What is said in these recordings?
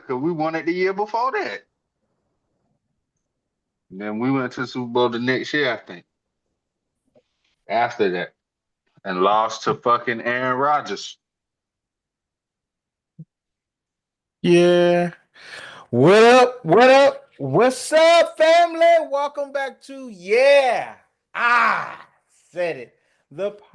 because we won it the year before that. And then we went to the Super Bowl the next year, I think. After that, and lost to fucking Aaron Rodgers. Yeah. What up? What up? What's up, family? Welcome back to I said it. The podcast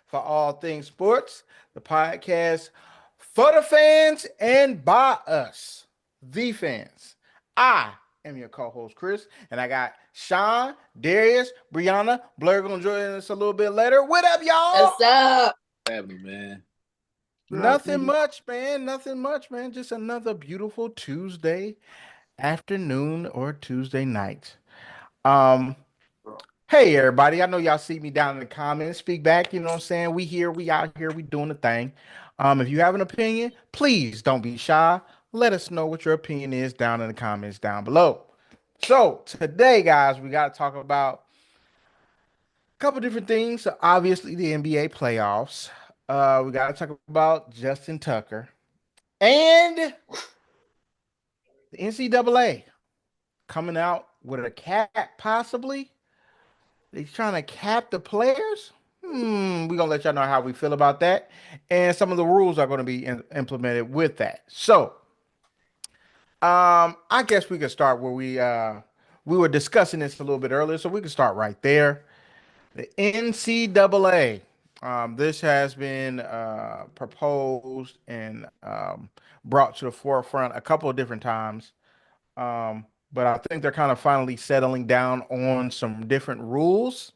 for all things sports. The podcast for the fans and by us, the fans. I am your co-host Chris, and I got Sean, Darius, Breyona, Blair gonna join us a little bit later. What up, y'all? What's up? Happening, man. Nothing much, man. Nothing much, man. Just another beautiful Tuesday afternoon or Tuesday night. Um, hey everybody. I know y'all see me down in the comments. Speak back, you know what I'm saying? We here, we out here, we doing the thing. If you have an opinion, please don't be shy. Let us know what your opinion is down in the comments down below. So today, guys, we got to talk about a couple different things. So obviously, the NBA playoffs. We got to talk about Justin Tucker. And the NCAA coming out with a cap, possibly. They trying to cap the players. We're gonna let y'all know how we feel about that, and some of the rules are going to be implemented with that. So, I guess we could start where we were discussing this a little bit earlier, so we can start right there. The NCAA. This has been proposed and brought to the forefront a couple of different times. But I think they're kind of finally settling down on some different rules.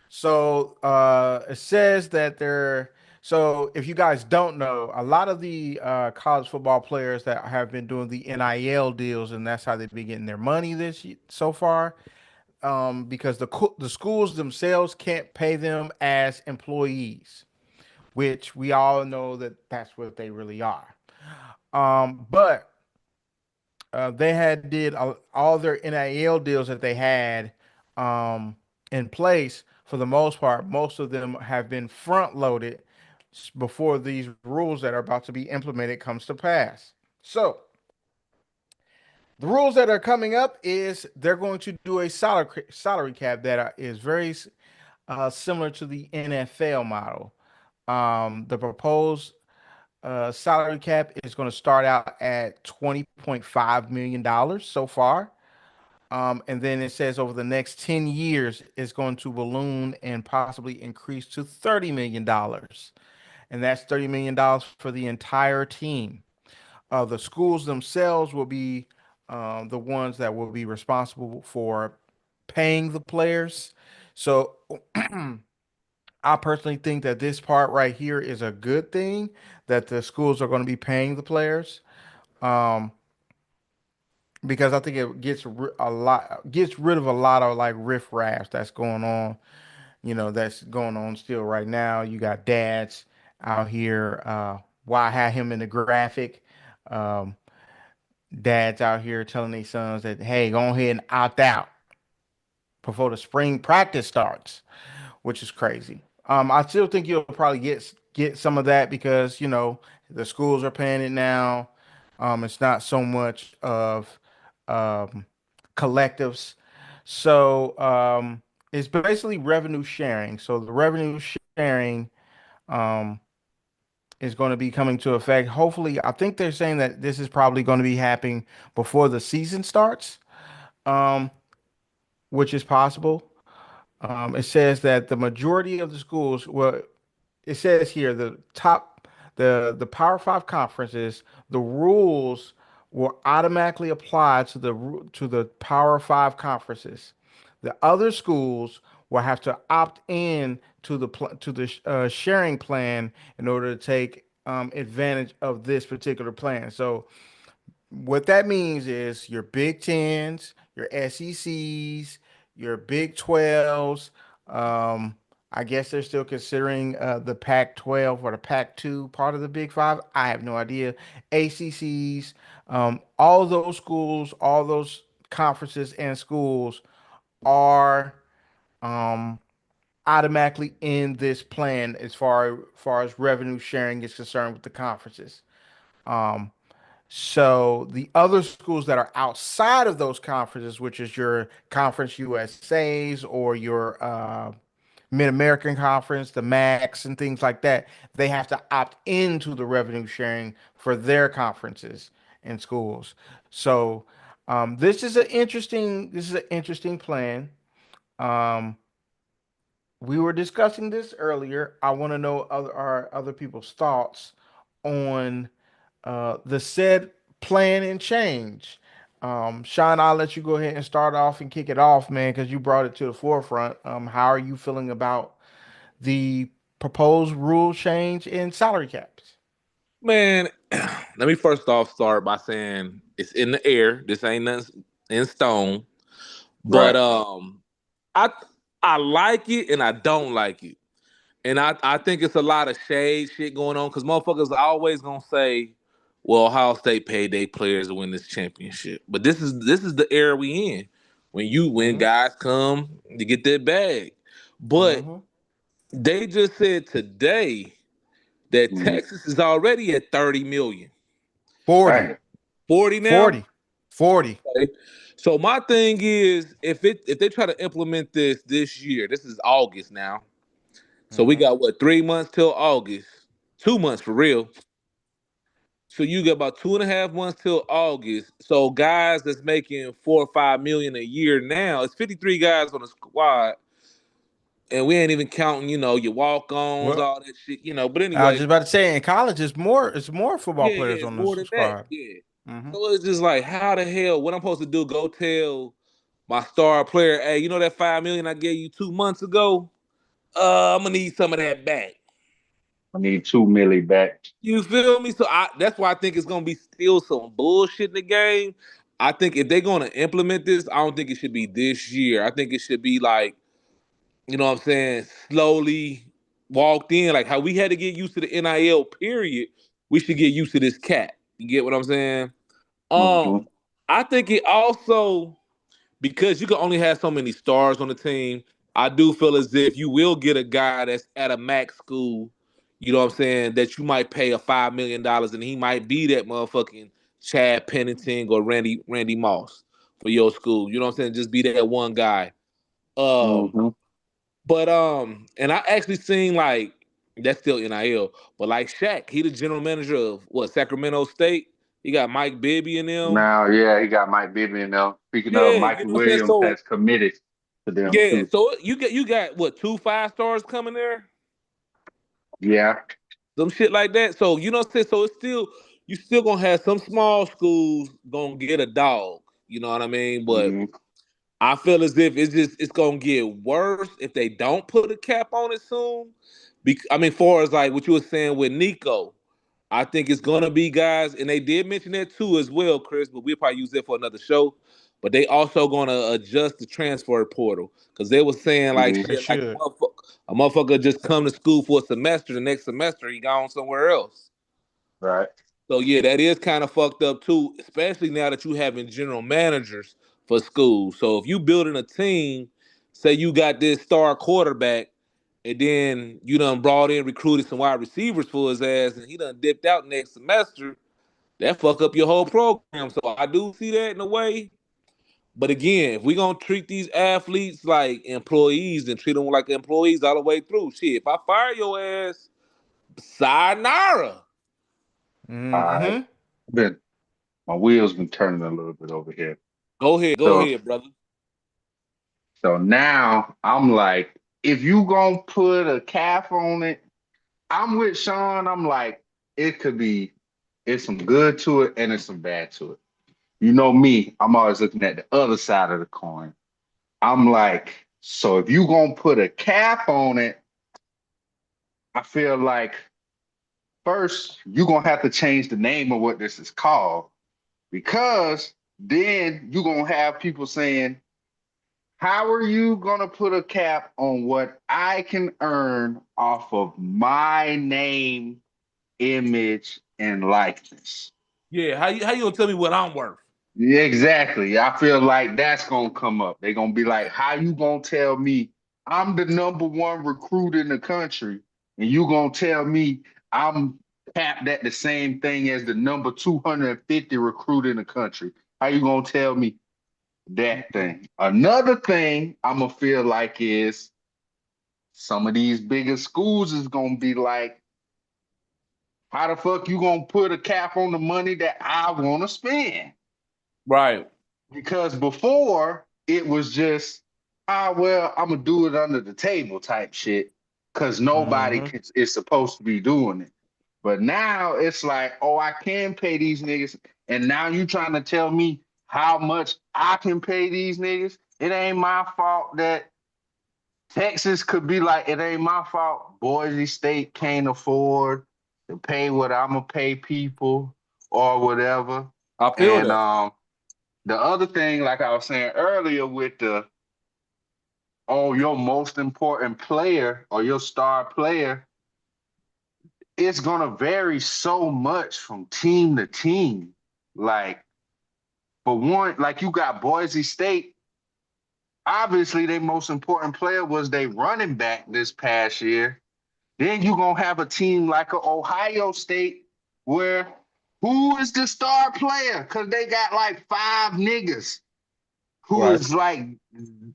So it says that they're so if you guys don't know, a lot of the college football players that have been doing the NIL deals, and that's how they've been getting their money so far, because the schools themselves can't pay them as employees, which we all know that that's what they really are. But they had did all their NIL deals that they had um, in place for the most part. Most of them have been front loaded before these rules that are about to be implemented comes to pass. So the rules that are coming up is they're going to do a salary cap that is very similar to the NFL model. The proposed salary cap is going to start out at $20.5 million so far. And then it says over the next 10 years, it's going to balloon and possibly increase to $30 million. And that's $30 million for the entire team. The schools themselves will be the ones that will be responsible for paying the players. So I personally think that this part right here is a good thing that the schools are going to be paying the players. Um, because I think it gets rid of a lot of like riff-raff that's going on, that's going on still right now. You got dads out here. Why I had him in the graphic? Um, Dads out here telling their sons that, hey, go ahead and opt out before the spring practice starts, which is crazy. I still think you'll probably get some of that because the schools are paying it now. It's not so much of um, collectives, so it's basically revenue sharing. So the revenue sharing um, is going to be coming to effect. Hopefully, I think they're saying that this is probably going to be happening before the season starts, um, which is possible. It says that the majority of the schools, well, it says here the Power Five conferences, the rules will automatically apply to the Power Five conferences. The other schools will have to opt in to the sharing plan in order to take advantage of this particular plan. So what that means is your Big Tens, your SECs, your Big 12s. I guess they're still considering the Pac 12 or the Pac 2 part of the Big Five. I have no idea. ACCs, all those schools, all those conferences and schools are um, automatically in this plan as far as revenue sharing is concerned with the conferences. Um, so the other schools that are outside of those conferences, which is your Conference USA's or your Mid American Conference, the MACs, and things like that, they have to opt into the revenue sharing for their conferences and schools. So this is an interesting plan. Um, we were discussing this earlier. I want to know other people's thoughts on the said plan and change. Sean, I'll let you go ahead and start off and kick it off, man, because you brought it to the forefront. How are you feeling about the proposed rule change in salary caps? Man, let me first off start by saying it's in the air. This ain't nothing in stone. But Right. I I like it and I don't like it. And I think it's a lot of shade shit going on because motherfuckers are always gonna say, well, Ohio State paid their players to win this championship. But this is the era we in. When Mm-hmm. guys come to get their bag. But Mm-hmm. they just said today that Mm-hmm. Texas is already at 30 million. 40, Right. 40 now? 40, 40. Okay. So my thing is if they try to implement this year, this is August now. So we Mm-hmm. got what 3 months till August, 2 months for real. So you got about 2.5 months till August. So guys that's making 4 or 5 million a year now, it's 53 guys on the squad, and we ain't even counting, your walk-ons, Well, all that shit, But I was anyway, just about to say in college, it's more football yeah, players it's on the more than that. squad. Yeah. Mm-hmm. So it's just like, how the hell? What I'm supposed to do? Go tell my star player, hey, you know that 5 million I gave you 2 months ago? I'm gonna need some of that back. I need 2 milli back. You feel me? So that's why I think it's gonna be still some bullshit in the game. I think if they're gonna implement this, I don't think it should be this year. I think it should be like, what I'm saying, slowly walked in, like how we had to get used to the NIL period. We should get used to this cap. You get what I'm saying? Mm-hmm. I think it also because you can only have so many stars on the team. I do feel as if you will get a guy that's at a max school, you know what I'm saying, that you might pay a $5 million and he might be that motherfucking Chad Pennington or Randy Moss for your school. You know what I'm saying? Just be that one guy. Um, Mm-hmm. but and I actually seen like that's still NIL, but like Shaq, he the general manager of what Sacramento State. He got Mike Bibby in them. Now, yeah, he got Mike Bibby in there. Speaking of, Yeah, you Michael know what I'm saying. Williams So has committed to them yeah, too. so you got what 2 5 stars coming there, Yeah. some shit like that. So you know what I'm saying. So it's still you still gonna have some small schools gonna get a dog. You know what I mean? But Mm-hmm. I feel as if it's gonna get worse if they don't put a cap on it soon. I mean, far as like what you were saying with Nico, I think it's gonna be guys, and they did mention that too as well, Chris. But we'll probably use that for another show. But they also gonna adjust the transfer portal because they were saying like Mm-hmm. They shit, like should. a motherfucker just come to school for a semester, the next semester he gone somewhere else. Right. So yeah, that is kind of fucked up too, especially now that you having general managers for schools. So if you building a team, say you got this star quarterback, and then you done brought in recruited some wide receivers for his ass, and he done dipped out next semester, that fuck up your whole program. So I do see that in a way. But again, if we gonna treat these athletes like employees and treat them like employees all the way through, shit, if I fire your ass, sayonara. All right. Mm-hmm. Been my wheels been turning a little bit over here. Go So ahead, brother. so now I'm like, if you gonna put a cap on it, I'm with Sean. I'm like, it could be, it's some good to it and it's some bad to it. You know me, I'm always looking at the other side of the coin. I'm like, so if you gonna put a cap on it, I feel like first you're gonna have to change the name of what this is called because then you're gonna have people saying, how are you gonna put a cap on what I can earn off of my name, image, and likeness? Yeah, how you gonna tell me what I'm worth? Yeah, exactly. I feel like that's gonna come up. They're gonna be like, how you gonna tell me I'm the number one recruit in the country, and you gonna tell me I'm capped at the same thing as the number 250 recruit in the country? How you gonna tell me that thing? Another thing I'm gonna feel like is some of these bigger schools is gonna be like, how the fuck you gonna put a cap on the money that I wanna spend? Right. Because before it was just, well, I'm gonna do it under the table type shit, because nobody Mm-hmm. is supposed to be doing it. But now it's like, oh, I can pay these niggas, and now you trying to tell me how much I can pay these niggas? It ain't my fault that Texas could be like, it ain't my fault. Boise State can't afford to pay what I'm gonna pay people or whatever. I feel And that. the other thing, like I was saying earlier, with the your most important player or your star player, it's gonna vary so much from team to team. Like for one, like you got Boise State. Obviously, their most important player was their running back this past year. Then you gonna have a team like a Ohio State where who is the star player? Because they got like five niggas who Right. is like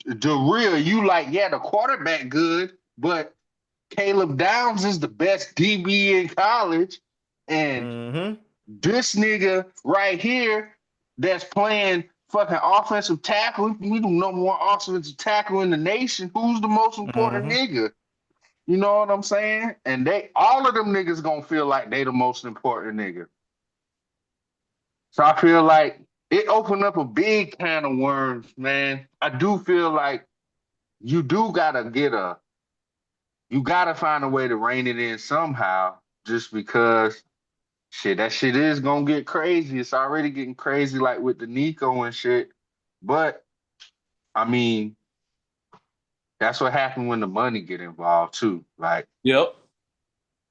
the real. You like, yeah, the quarterback good, but Caleb Downs is the best DB in college, and Mm-hmm. this nigga right here that's playing fucking offensive tackle. We do number one offensive tackle in the nation. Who's the most important Mm-hmm. nigga? You know what I'm saying? And they all of them niggas gonna feel like they the most important nigga. So I feel like it opened up a big can of worms, man. I do feel like you do gotta you gotta find a way to rein it in somehow, just because shit, that shit is gonna get crazy. It's already getting crazy, like with the Nico and shit. But I mean, that's what happened when the money get involved too. Like Yep.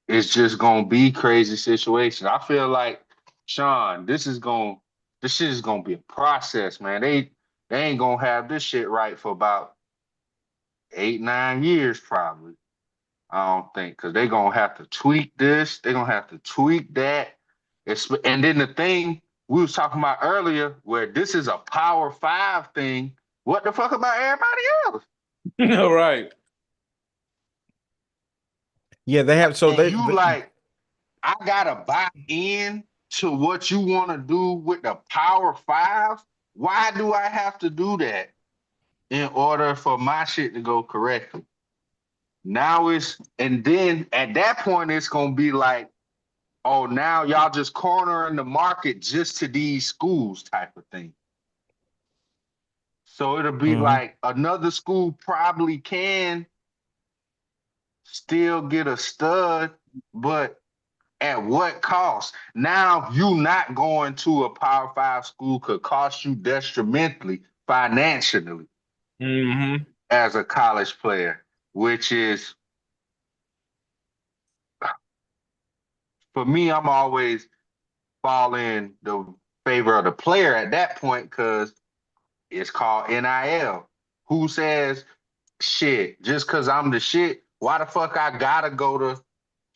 it's just gonna be crazy situation. I feel like Sean, this shit is gonna be a process, man. They ain't gonna have this shit right for about 8, 9 years probably. I don't think, because they're gonna have to tweak this, they're gonna have to tweak that. And then the thing we was talking about earlier, where this is a power five thing, what the fuck about everybody else? Right. Yeah, they have. So And they, you like, I gotta buy in to what you want to do with the Power Five. Why do I have to do that in order for my shit to go correctly? Now and then at that point, it's gonna be like, oh, now y'all just cornering the market just to these schools type of thing. So it'll be Mhm. like another school probably can still get a stud, but at what cost? Now you not going to a Power Five school could cost you detrimentally financially Mm-hmm. as a college player, which is for me, I'm always fall in the favor of the player at that point because it's called NIL. Who says shit just because I'm the shit? Why the fuck I gotta go to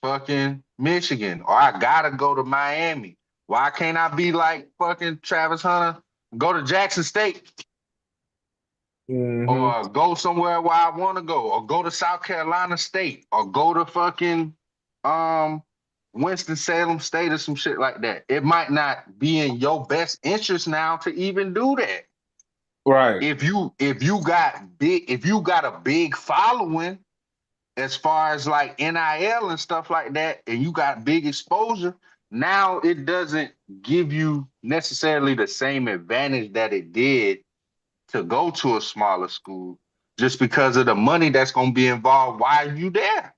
fucking Michigan or I gotta go to Miami? Why can't I be like fucking Travis Hunter, go to Jackson State Mm-hmm. or go somewhere where I want to go or go to South Carolina State or go to fucking um Winston-Salem State or some shit like that? It might not be in your best interest now to even do that. Right. If you got a big following as far as like NIL and stuff like that, and you got big exposure, now it doesn't give you necessarily the same advantage that it did to go to a smaller school just because of the money that's going to be involved while you there.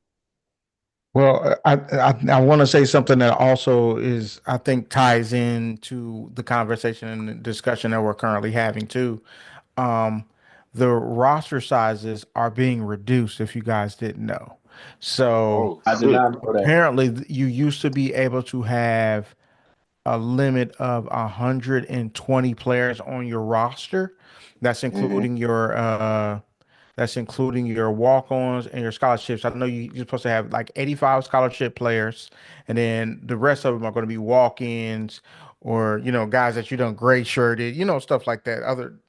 Well, I want to say something that also is, I think, ties into the conversation and the discussion that we're currently having too. Um, the roster sizes are being reduced, if you guys didn't know. So Oh I did shit. not know that. apparently, you used to be able to have a limit of 120 players on your roster. That's Mm-hmm. including your That's including your walk-ons and your scholarships. I know you're supposed to have like 85 scholarship players, and then the rest of them are going to be walk-ins or guys that you done gray shirted, stuff like that. Other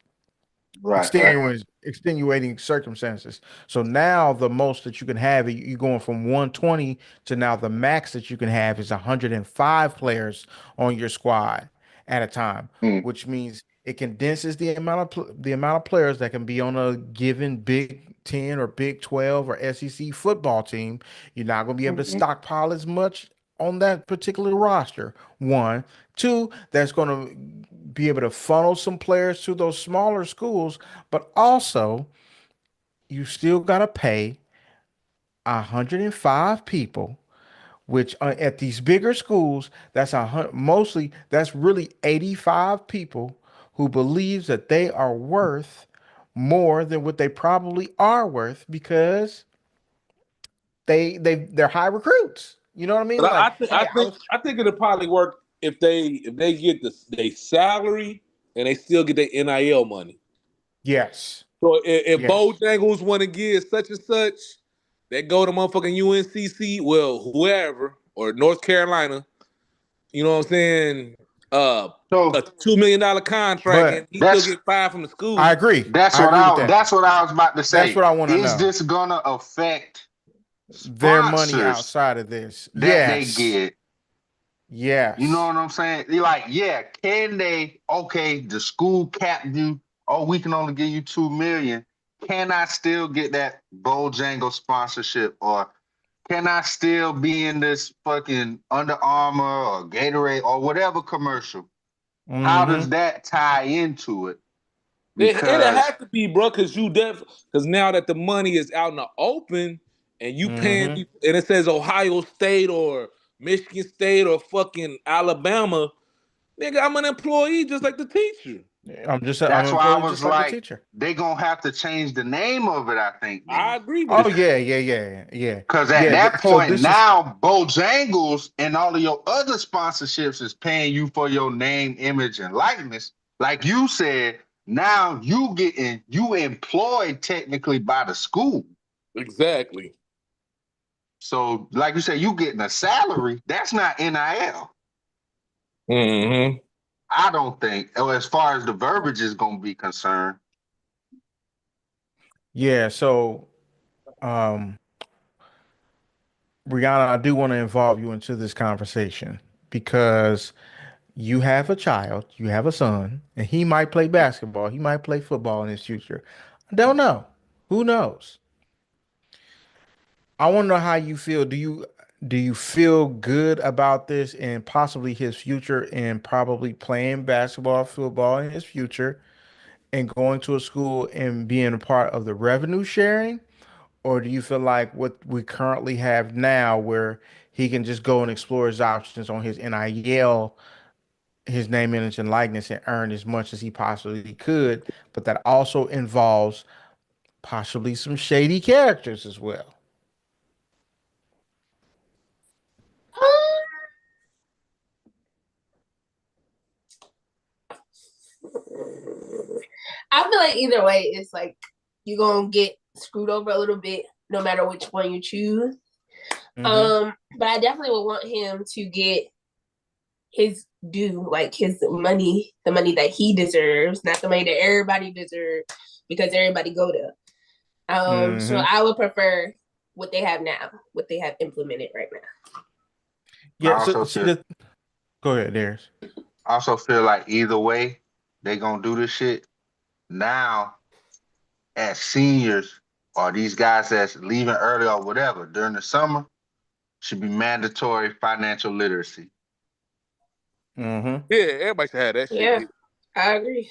Right, right. extenuating circumstances. So now the most that you can have, you're going from 120 to now the max that you can have is 105 players on your squad at a time, Mm, which means it condenses the amount of players that can be on a given Big 10 or Big 12 or SEC football team. You're not going to be able to hmm stockpile as much on that particular roster. One, two, that's going to be able to funnel some players to those smaller schools, but also you still got to pay 105 people, which at these bigger schools, mostly that's really 85 people who believes that they are worth more than what they probably are worth because they're high recruits. You know what I mean? But Like, I hey, I think was I think it'll probably work if they get their salary and they still get their NIL money. yes, So if yes. Bojangles want to give such and such, they go to motherfucking UNCC, well, whoever, or North Carolina, you know what I'm saying? A So $2 million contract, and But he still that's get five from the I school. agree. I agree with that. that's what I was about to That's say. what I want to Is know. this gonna affect Their money sponsors outside of this. that they Yes. get? You know Yes. what I'm saying? You're like, yeah, can they? Okay, the school capped you. Oh, we can only give you 2 million. Can I still get that Bojangle sponsorship, or can I still be in this fucking Under Armour or Gatorade or whatever commercial? How does Mm-hmm. that tie into it? It Because have to be, bro, because now that the money is out in the open and you paying Mm-hmm. people, and it says Ohio State or Michigan State or fucking Alabama, nigga, I'm an employee just like the teacher. I'm that's an why I employee was just like the like, teacher. they gonna have to change the name of it, I think, I then. agree, but Oh it's yeah, yeah, yeah, yeah. Because at Yeah. that So point, this is now Bojangles and all of your other sponsorships is paying you for your name, image, and likeness. Like you said, now you employed technically by the school. exactly. So, like you said, you getting a salary. That's not NIL. Mm-hmm. I don't think, or as far as the verbiage is going to be concerned. yeah, so um Brianna, I do want to involve you into this conversation because you have a child, you have a son, and he might play basketball, he might play football in his future. I don't know. Who knows? I want to know how you feel. Do you feel good about this and possibly his future and probably playing basketball, football in his future and going to a school and being a part of the revenue sharing? Or do you feel like what we currently have now where he can just go and explore his options on his NIL, his name, image, and likeness and earn as much as he possibly could, but that also involves possibly some shady characters as well? I feel like either way, it's like you're gonna get screwed over a little bit, no matter which one you choose. Mm-hmm. But I definitely would want him to get his due, like his money, the money that he deserves, not the money that everybody deserves, because everybody go there. So Mm-hmm. I would prefer what they have now, what they have implemented right now. I Yeah. So also see feel, the go ahead, Darius. like either way, they gonna do this shit now as seniors or these guys that's leaving early or whatever during the summer should be mandatory financial literacy. Mm-hmm. Yeah, everybody should have that shit. Yeah, I agree.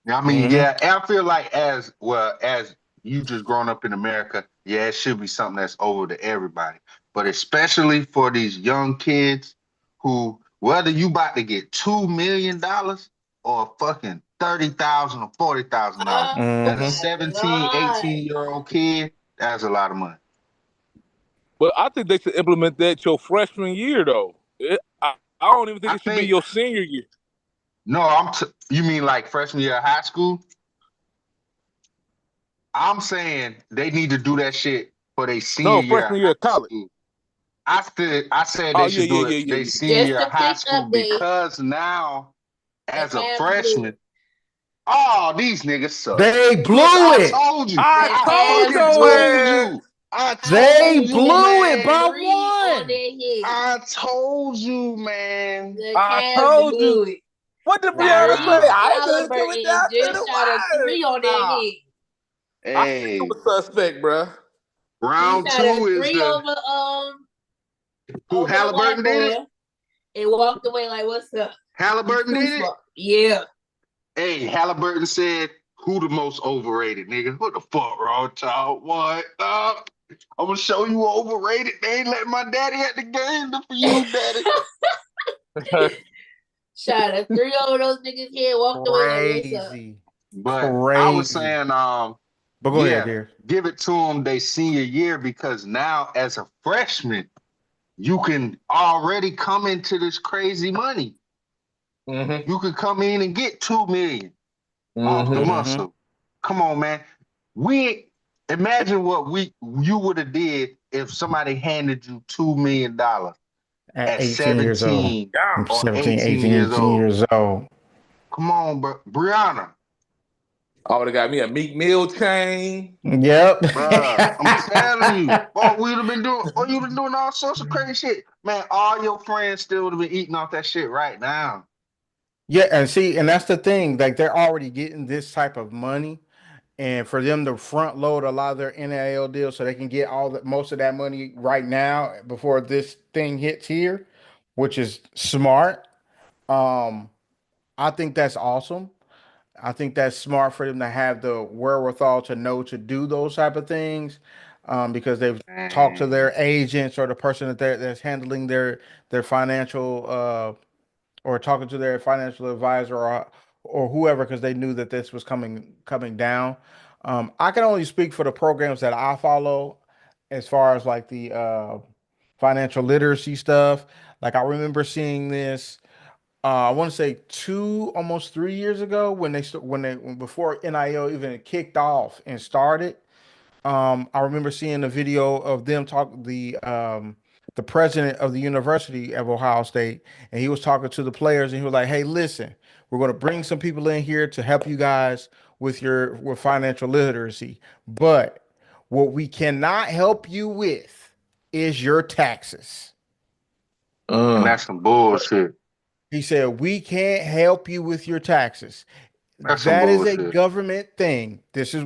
I mean, Mm-hmm. yeah, and I feel like as well as you just growing up in America, yeah, it should be something that's over to everybody. But especially for these young kids who, whether you about to get $2 million or fucking 30,000 or $40,000, Oh as a Mm-hmm. my 17, god. 18-year-old kid, that's a lot of money. But I think they should implement that your freshman year, though. I don't even think I it should be think your senior year. no, you mean like freshman year of high school? I'm saying they need to do that shit for their senior No, year freshman of year of high college. school. I said Oh they yeah, should yeah, do yeah, it yeah, their yeah. senior Just year of a high quick school update. because now, They as a have blew freshman, it. oh, these niggas suck. They Look, blew I it. told you. I The I told Cavs fucking your blew told it. ass. you. I They told you, blew it man. by 3 on one. their head. I told you, man. The I Cavs told you. blew it. What did Brianna say? Tyrese Wow. I ain't been coming Halliburton down to just the shot a wire. 3 on their Nah, head. I think it Hey, was suspect, bruh. He round shot a two is 3 the who over the white Halliburton did boy it? and walked away like, "What's up? You Halliburton too did it? smart." Yeah. Hey, Halliburton said, who the most overrated, nigga? What the fuck wrong, child? What? I'm gonna show you overrated. They ain't letting my daddy at the game for you, daddy. Shot a 3 over those niggas' head, walked away like, "What's up?" Crazy. But I was Crazy. saying, But go ahead, yeah, dear. give it to them they senior year because now as a freshman, you can already come into this crazy money. Mm-hmm. You could come in and get 2 million off the Mm-hmm. Mm-hmm. muscle. Come on, man. We imagine what you would have did if somebody handed you $2 million At at 18 years old. 17 Yeah. or 17, 18 18, years 18 old. years old. Come on, bro. Brianna, I would have got me a Meek Mill chain. Yep. bruh, I'm telling you, boy, we'd have been doing, boy, you'd been doing all sorts of crazy shit. Man, all your friends still would have been eating off that shit right now. Yeah, and see, and that's the thing. Like they're already getting this type of money, and for them to front load a lot of their NIL deals so they can get all the most of that money right now before this thing hits here, which is smart. Um, I think that's awesome. I think that's smart for them to have the wherewithal to know to do those type of things, because they've talked to Man. their agents or the person that's handling their financial or talking to their financial advisor or whoever because they knew that this was coming down. I can only speak for the programs that I follow as far as like the financial literacy stuff. Like I remember seeing this. I want to say almost 3 years ago when before NIL even kicked off and started. I remember seeing a video of them talk the president of the University of Ohio State, and he was talking to the players, and he was like, "Hey, listen, we're going to bring some people in here to help you guys with financial literacy, but what we cannot help you with is your taxes." And Uh, that's some bullshit. He said, "We can't help you with your taxes. That's some That is a bullshit. government thing." This is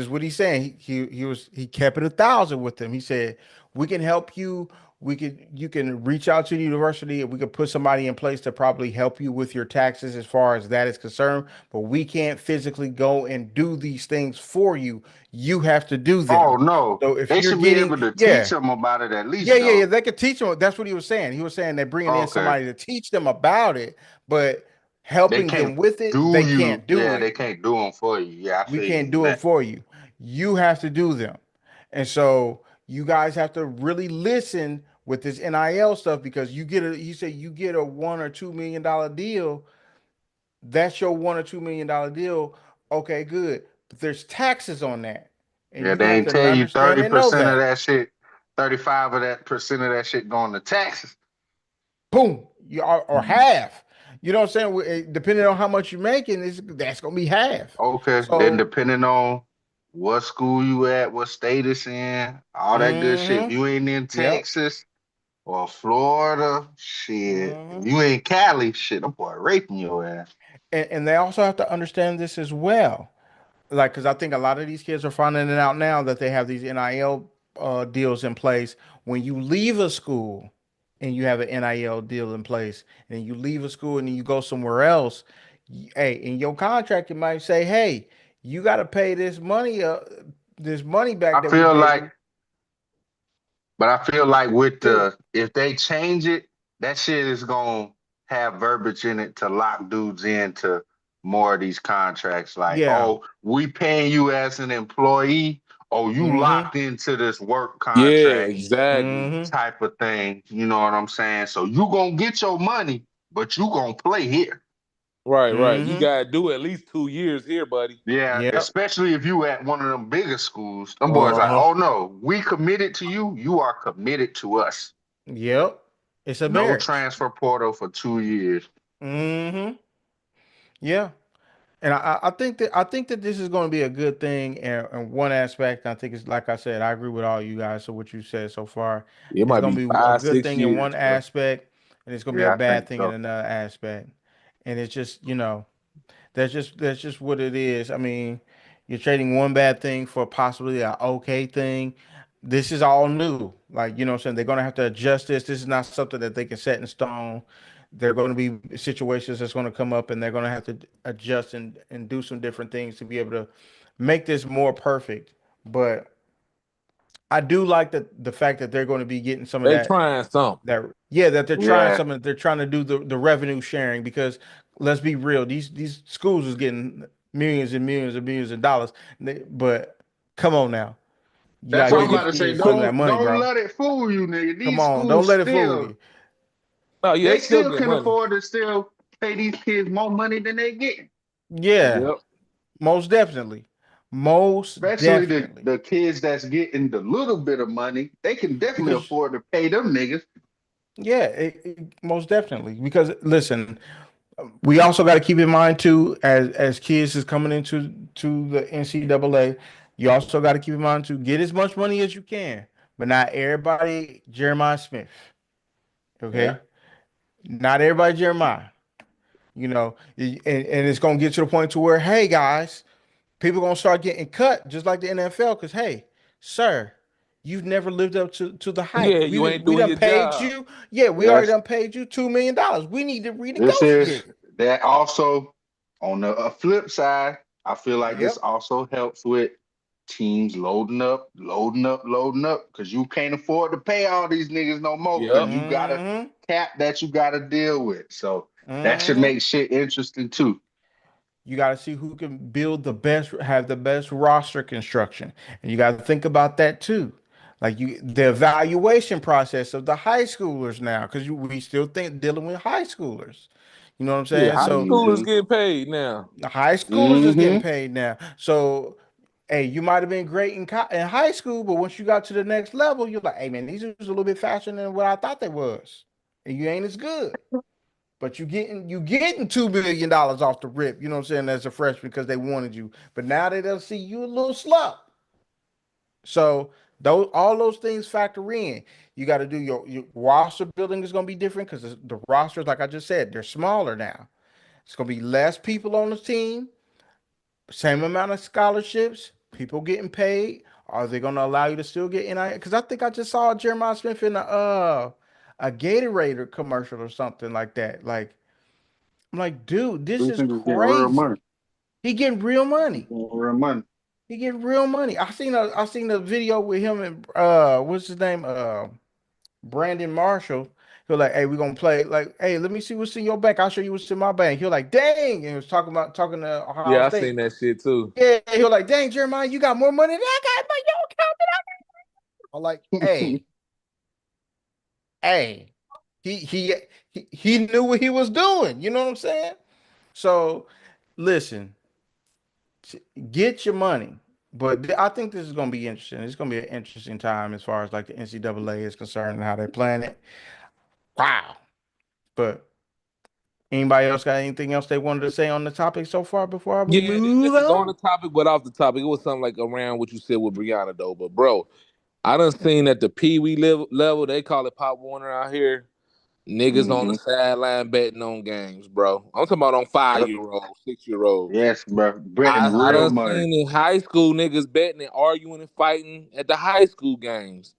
what he's saying. He kept it 1,000 with them. He said, "We can help you. You can reach out to the university and we could put somebody in place to probably help you with your taxes as far as that is concerned. But we can't physically go and do these things for you. You have to do them. Oh no, So if they you're should be getting, able to teach yeah, them about it at yeah, least, yeah, yeah. though. They could teach them. That's what he was saying. He was saying they're bringing in Okay, somebody to teach them about it, but they helping them can't with it, do they you. can't do Yeah, it. they can't do them for you. Yeah, I We feel you can't on do it that. for you. You have to do them. And so you guys have to really listen with this NIL stuff because you say you get a $1 or $2 million deal. That's your $1 or $2 million deal. Okay, good. But there's taxes on that. And Yeah, you they have ain't to tell you understand and know 30% of that. that shit, 35 of that percent of that shit going to taxes. Boom, or Mhm. half. You know what I'm saying? Depending on how much you're making, that's gonna be half. Okay, then So, depending on what school you at, what state it's in, all that good shit. If mm-hmm, you ain't in yep, Texas or Florida, shit. If mm-hmm. you ain't Cali, shit, them boy raping your ass. And they also have to understand this as well. Like, because I think a lot of these kids are finding it out now that they have these NIL deals in place. When you leave a school and you have an NIL deal in place, and you leave a school and then you go somewhere else, hey, in your contract it might say, "Hey, you got to pay this money back I that we feel gave like you." But I feel like with Do it. the if they change it, that shit is gonna have verbiage in it to lock dudes into more of these contracts. Like, Yeah. oh, we paying you as an employee, oh, you Mm-hmm. locked into this work yeah, contract exactly. Mm-hmm. type of thing. You know what I'm saying? So you gonna get your money, but you gonna play here. Right. You Mm-hmm. gotta do at least 2 years here, buddy. Yeah, Yep. especially if you at one of them bigger schools. Them boys like, Uh-huh. oh no, we committed to you. You are committed to us. Yep. It's a No marriage. transfer portal for 2 years. Mm-hmm. Yeah. And I think that this is going to be a good thing. And one aspect, I think it's like I said, I agree with all you guys. So what you said so far, It it's might going be to be a five, good six thing in one years, bro. aspect, and it's going to be a Yeah, I think bad thing in so. another aspect. And it's just, that's just what it is. I mean, you're trading one bad thing for possibly an okay thing. This is all new. Like, you know what I'm saying? They're gonna have to adjust this. This is not something that they can set in stone. There are going to be situations that's going to come up and they're going to have to adjust and do some different things to be able to make this more perfect. But I do like the fact that they're going to be getting some of They that trying something. that yeah, that they're trying Yeah, something, they're trying to do the revenue sharing because let's be real, these schools is getting millions and millions and millions of dollars. But come on now, you that's gotta what Well, I'm give yeah, these about to say. kids some of that Don't money, don't bro. let it fool you, nigga. Come These on, don't schools let it fool still you. oh yeah, they they still still get can money. afford to still pay these kids more money than they get. Yeah, Yep. most definitely, most Especially the definitely, the kids that's getting the little bit of money, they can definitely because afford to pay them niggas. yeah, most definitely, because listen, we also got to keep in mind too, as kids is coming into the NCAA, you also got to keep in mind to get as much money as you can, but not everybody Jeremiah Smith. Yeah, Okay, not everybody Jeremiah. And it's gonna get to the point to where, hey guys, people gonna start getting cut just like the NFL. Because hey, sir, you've never lived up to the hype. Yeah, We you done, ain't we doing done your paid job. you. Yeah, we already yes. done paid you $2 million. We need to This is renegotiate. that also on the flip side. I feel like this Yep. also helps with teams loading up, because you can't afford to pay all these niggas no more because Yep. you got a Mm-hmm. cap that you got to deal with. So that should Mm-hmm. make shit interesting too. You got to see who can build have the best roster construction, and you got to think about that too. Like the evaluation process of the high schoolers now, because we still think dealing with high schoolers. You know what I'm Yeah, saying? high So schoolers Hmm. getting paid now. the high schoolers is getting Hmm. paid now. So hey, you might have been great in high school, but once you got to the next level, you're like, hey man, these are a little bit faster than what I thought they was, and you ain't as good. But you getting $2 million off the rip, you know what I'm saying, as a freshman because they wanted you. But now they don't see you a little slow. So those all those things factor in. You got to do your roster building is going to be different because the rosters, like I just said, they're smaller now. It's going to be less people on the team, same amount of scholarships, people getting paid. Are they going to allow you to still get NIL? Because I think I just saw Jeremiah Smith in a Gatorade commercial or something like that. Like I'm like, dude, this These is niggas getting real money. crazy. He getting real money. Getting real money. He getting real money. I seen a video with him and what's his name? Brandon Marshall. He was like, hey, we're gonna play. Like, hey, let me see what's in your bank. I'll show you what's in my bank. He was like, dang, and he was talking to Ohio Yeah, I State. seen that shit too. Yeah, he was like, dang, Jeremiah, you got more money than I got, but you don't count it out. I'm like, hey, he he he knew what he was doing. You know what I'm saying? So listen, get your money. But I think this is going to be interesting. It's going to be an interesting time as far as like the NCAA is concerned and how they plan it. Wow. But anybody else got anything else they wanted to say on the topic so far before we Yeah, move this is on on? the topic, but off the topic. It was something like around what you said with Brianna though. But bro, I done seen at the Pee Wee level, they call it Pop Warner out here. Niggas on the Hmm. sideline betting on games, bro. I'm talking about on 5 year Yep. olds, 6 year olds. Yes, bro. Betting I real done money. seen in high school niggas betting and arguing and fighting at the high school games.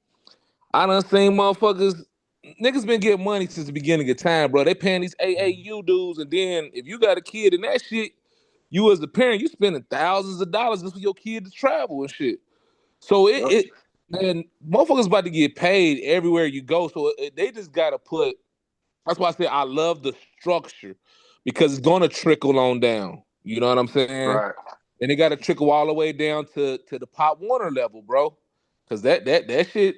I done seen motherfuckers, niggas been getting money since the beginning of time, bro. They paying these AAU dues, and then if you got a kid and that shit, you as a parent, you spending thousands of dollars just for your kid to travel and shit. So Yep. and motherfuckers about to get paid everywhere you go. So they just gotta put. That's why I say I love the structure because it's gonna trickle on down. You know what I'm saying? Right. And it got to trickle all the way down to the Pop Warner level, bro. Because that shit.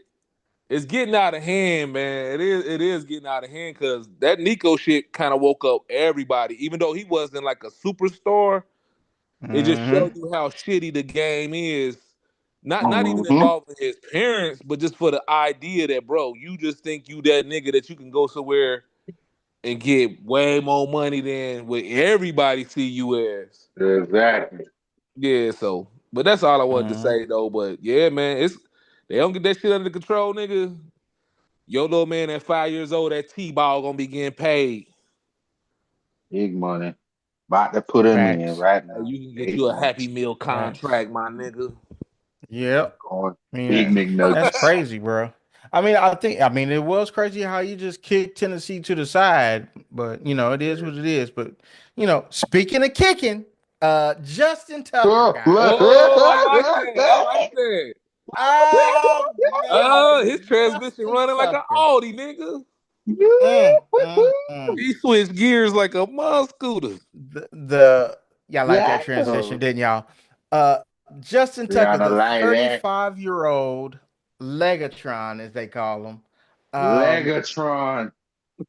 it's getting out of hand, man. It is getting out of hand because that Nico shit kind of woke up everybody. Even though he wasn't like a superstar, it just Mm-hmm. showed you how shitty the game is. Not even Mm-hmm. involving his parents, but just for the idea that, bro, you just think you that nigga that you can go somewhere and get way more money than what everybody see you as. Exactly. Yeah, so but that's all I wanted to Mm-hmm. say though. But yeah, man, it's they don't get that shit under control, nigga. Your little man at 5 years old, that T-ball gonna be getting paid. Big money. About to put him in Facts. right Hey, now. you can get Big you a money. Happy Meal Facts. contract, my nigga. Yep. Going I mean, big that's McNuggets. crazy, bro. I mean, it was crazy how you just kicked Tennessee to the side, but it is what it is. But speaking of kicking, Justin Tucker, Oh, guys. Oh, I like that. I like that. Oh man, Oh, his transmission Justin running like an Tucker. Audi, nigga. Mm. He switched gears like a mud scooter. The Y'all like that yeah. transition, didn't y'all? Uh, Justin We Tucker, gotta the like that. 35-year-old Legatron, as they call him. Um, Legatron.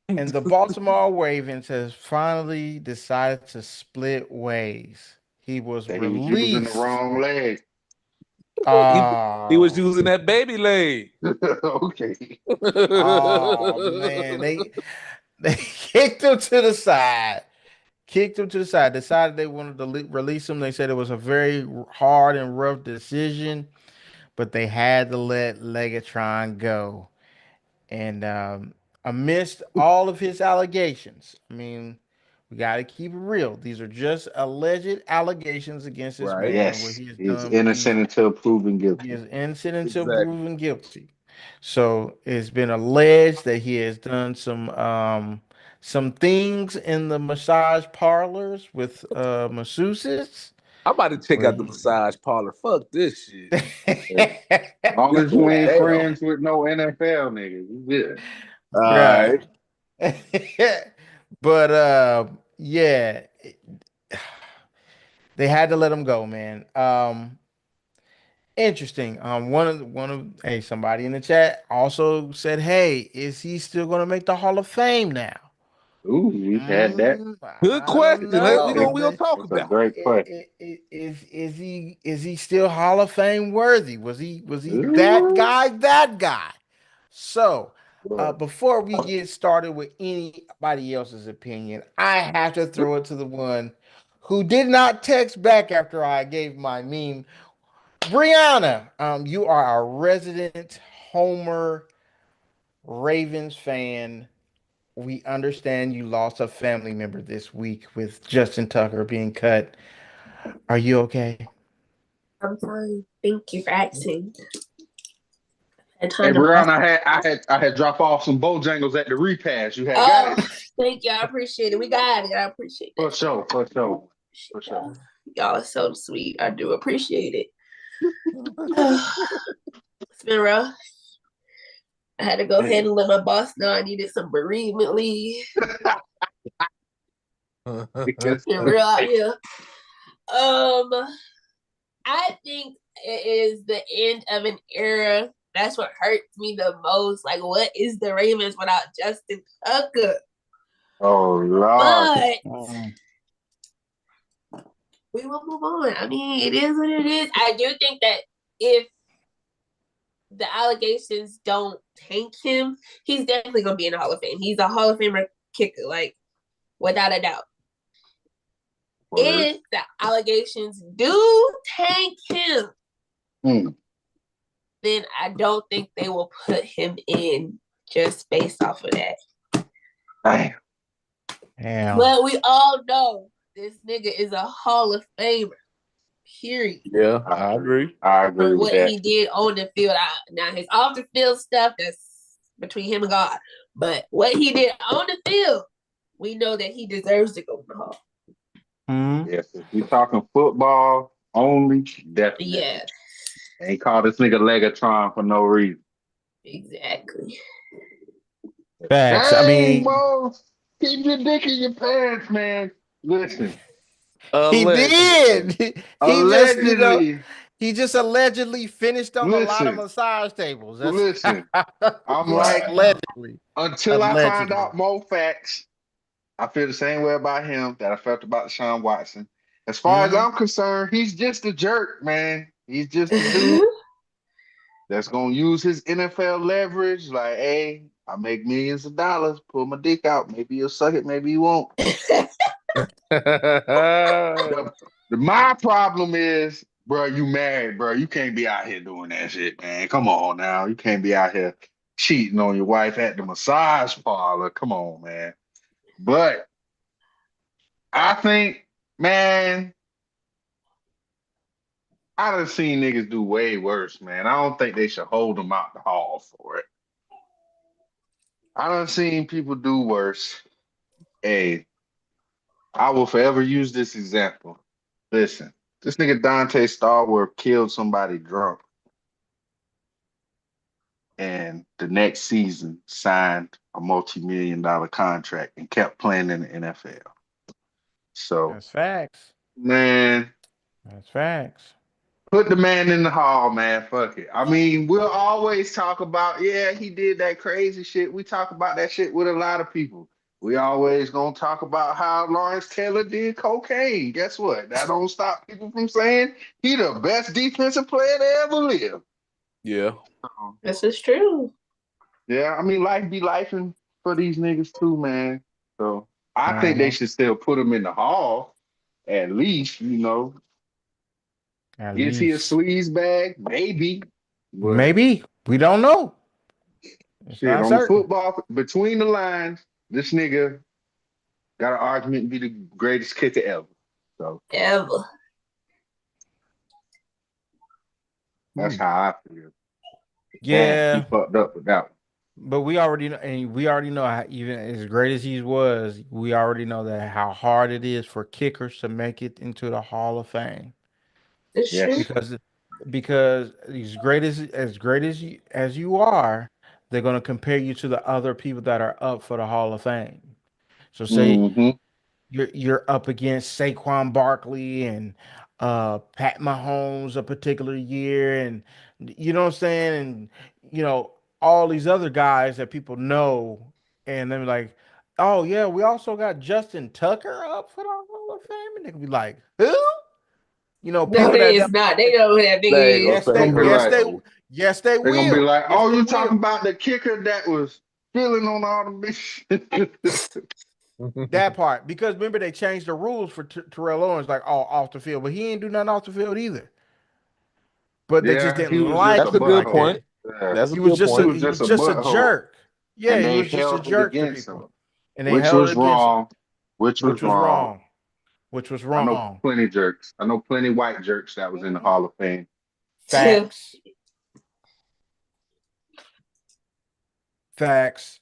And the Baltimore Ravens has finally decided to split ways. He was That he was using the released. wrong leg. He was Oh, using that baby leg. Okay. oh man. They kicked him to the side. Kicked him to the side. Decided they wanted to release him. They said it was a very hard and rough decision, but they had to let Legatron go. And amidst all of his allegations, I mean, we got to keep it real. These are just alleged allegations against this Right. man. What Yes. he has He's done, innocent until proven he guilty. is innocent until Exactly. proven guilty. So it's been alleged that he has done some things in the massage parlors with masseuses I'm about to check where out the he. massage parlor. Fuck this shit. As long as you ain't Damn. friends with no NFL niggas, you good. All right. Right. But yeah, they had to let him go, man. Interesting. One of hey, somebody in the chat also said, "Hey, is he still going to make the Hall of Fame now?" Ooh, we've had that. Good I don't question. We know. gonna we gonna talk That's a about it. great question. Is he still Hall of Fame worthy? Was he that Ooh, guy? That guy? So, boy. before we get started with anybody else's opinion, I have to throw it to the one who did not text back after I gave my meme. Brianna, you are a resident Homer Ravens fan. We understand you lost a family member this week with Justin Tucker being cut. Are you okay? I'm fine. Thank you for asking. And Hey, trying to Brian, I had dropped off some Bojangles at the repass. You had got it? Oh, thank you. I appreciate it. We got it. I appreciate For that. sure, for sure, for sure. Y'all are so sweet. I do appreciate it. It's been rough. I had to go ahead and let my boss know I needed some bereavement leave. Because Been real out here. I think it is the end of an era. That's what hurts me the most. Like, what is the Ravens without Justin Tucker? oh Lord. But Mm. we will move on. I mean, it is what it is. I do think that if the allegations don't tank him, he's definitely gonna be in the Hall of Fame. He's a Hall of Famer kicker, like without a doubt. Word. If the allegations do tank him, Hmm. then I don't think they will put him in just based off of that. Damn. Damn. But we all know this nigga is a Hall of Famer. Period. Yeah, I agree. I agree For with what that. he did on the field. Now his off the field stuff, that's between him and God. But what he did on the field, we know that he deserves to go in the Hall. Mm. Yes, if we talking football only, definitely. Yeah, Ain't call this nigga Legatron for no reason. exactly. Facts. I Dang, mean, bro. Keep your dick in your pants, man. Listen, he Allegedly. did. He just, allegedly. He just allegedly finished on a lot of Listen, massage tables. That's listen. I'm Right. like, allegedly. until I find Allegedly. out more facts, I feel the same way about him that I felt about Deshaun Watson. As far as Mhm. I'm concerned, he's just a jerk, man. He's just a dude that's gonna use his NFL leverage. Like, hey, I make millions of dollars, pull my dick out. Maybe you'll suck it, maybe you won't. The, my problem is, bro, you married, bro. You can't be out here doing that shit, man. Come on now. You can't be out here cheating on your wife at the massage parlor. Come on, man. But I think, man, I done seen niggas do way worse, man. I don't think they should hold them out the hall for it. I done seen people do worse. Hey, I will forever use this example. Listen, this nigga Dante Stallworth killed somebody drunk, and the next season signed a multi-million-dollar contract and kept playing in the NFL. So, That's facts. man, That's facts. put the man in the hall, man. Fuck it. I mean, we'll always talk about, yeah, he did that crazy shit. We talk about that shit with a lot of people. We always gonna talk about how Lawrence Taylor did cocaine. Guess what? That don't stop people from saying he the best defensive player to ever live. Yeah. This is true. Yeah, I mean, life be lifing for these niggas too, man. So I think they Uh-huh. should still put him in the hall, at least, At Is he a least. sleaze bag? Maybe. But Maybe. We don't know. It's shit, not on the certain. football, between the lines, this nigga got an argument to be the greatest kicker ever. So Ever. that's how I feel. Damn, he Yeah. fucked up with that one. But we already know, and we already know how, even as great as he was, we already know that how hard it is for kickers to make it into the Hall of Fame It's true. Yes. because as great as you are, they're going to compare you to the other people that are up for the Hall of Fame. So say Mm-hmm. you're up against Saquon Barkley and Pat Mahomes a particular year, and you know what I'm saying, and you know all these other guys that people know, and then like, oh yeah, we also got Justin Tucker up for the Hall of Fame, and they could be like, who? You know, No, people that they don't. is not. They know who that They nigga ain't gonna is. Yes, say They're they, gonna be who. yes, like, they, yes, they they're gonna be will. like, Yes, oh, they you talking will. about the kicker that was feeling on all the bitches. That part, because remember they changed the rules for Terrell Owens, like all off the field, but he ain't do nothing off the field either. But they just Yeah, he didn't was just like a That's a him good like butthole. point. that. Yeah. That's a He was good just He a point. was he was just a just a butthole. jerk. Yeah, And he they was just a held it jerk to against him, people, and they which held it was against him, wrong. Which was which was wrong. wrong. Which was I know wrong. plenty jerks. I know plenty white jerks that was in the Hall of Fame. Facts. Facts.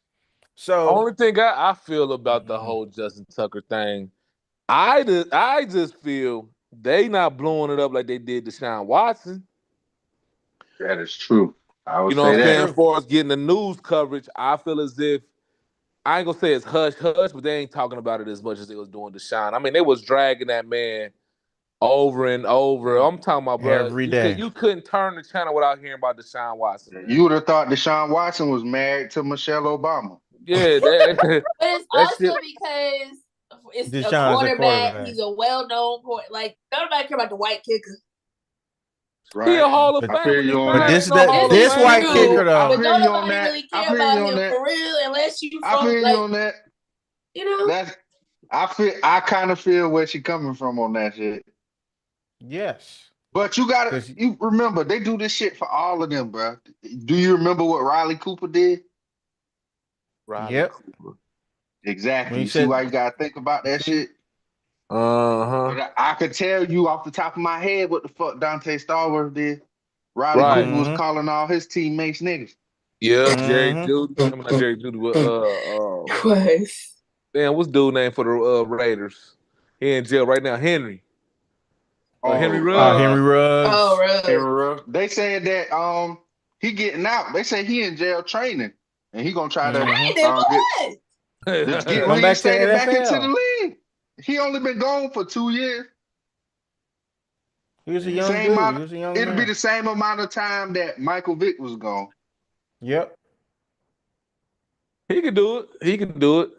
So Only thing I feel about the whole Justin Tucker thing, I just feel they not blowing it up like they did Deshaun Watson. That is true. I would You know say what I'm that's saying? that. As true. far as getting the news coverage, I feel as if I ain't gonna say it's hush hush, but they ain't talking about it as much as they was doing Deshaun. I mean, they was dragging that man over and over. I'm talking about, bro. Every You could day. you couldn't turn the channel without hearing about Deshaun Watson, man. You would have thought Deshaun Watson was married to Michelle Obama. Yeah, that But it's that shit. also because it's a Deshaun's a quarterback. quarterback, He's a well-known like nobody care about the white kicker. He a Right? Hall of but I Famer. feel you on but Deshaun that. this ain't no that Hall This of is this white Famer. kicker true, I but though. feel don't you on nobody that. really I care feel about you on him that. for real unless you I from feel you like on that. you know. That's I kind of feel where she coming from on that shit. Yes, But because you remember they do this shit for all of them, bro. Do you remember what Riley Cooper did? Riley yep. Cooper. When Exactly. you You see said, why you gotta think about that see, shit? Uh-huh. But I could tell you off the top of my head what the fuck Dante Stallworth did. Riley Right. Cooper was mm-hmm, calling all his teammates niggas. Yeah, Jerry mm-hmm. Judy. I mean, not Jerry Judy, but Was damn, what's dude name for the Raiders? He in jail right now. Henry. Henry Oh, Ruggs. Henry oh Ruggs. Henry Ruggs. Ruggs. They said that he getting out. They say he in jail training, and he gonna try to Mm-hmm. Hey, for get what? To get come back to the reinstated back into the NFL. league. He only been gone for 2 years. He was a young Same dude. amount. He was a young It'll be man. the same amount of time that Michael Vick was gone. Yep. He can do it. He can do it.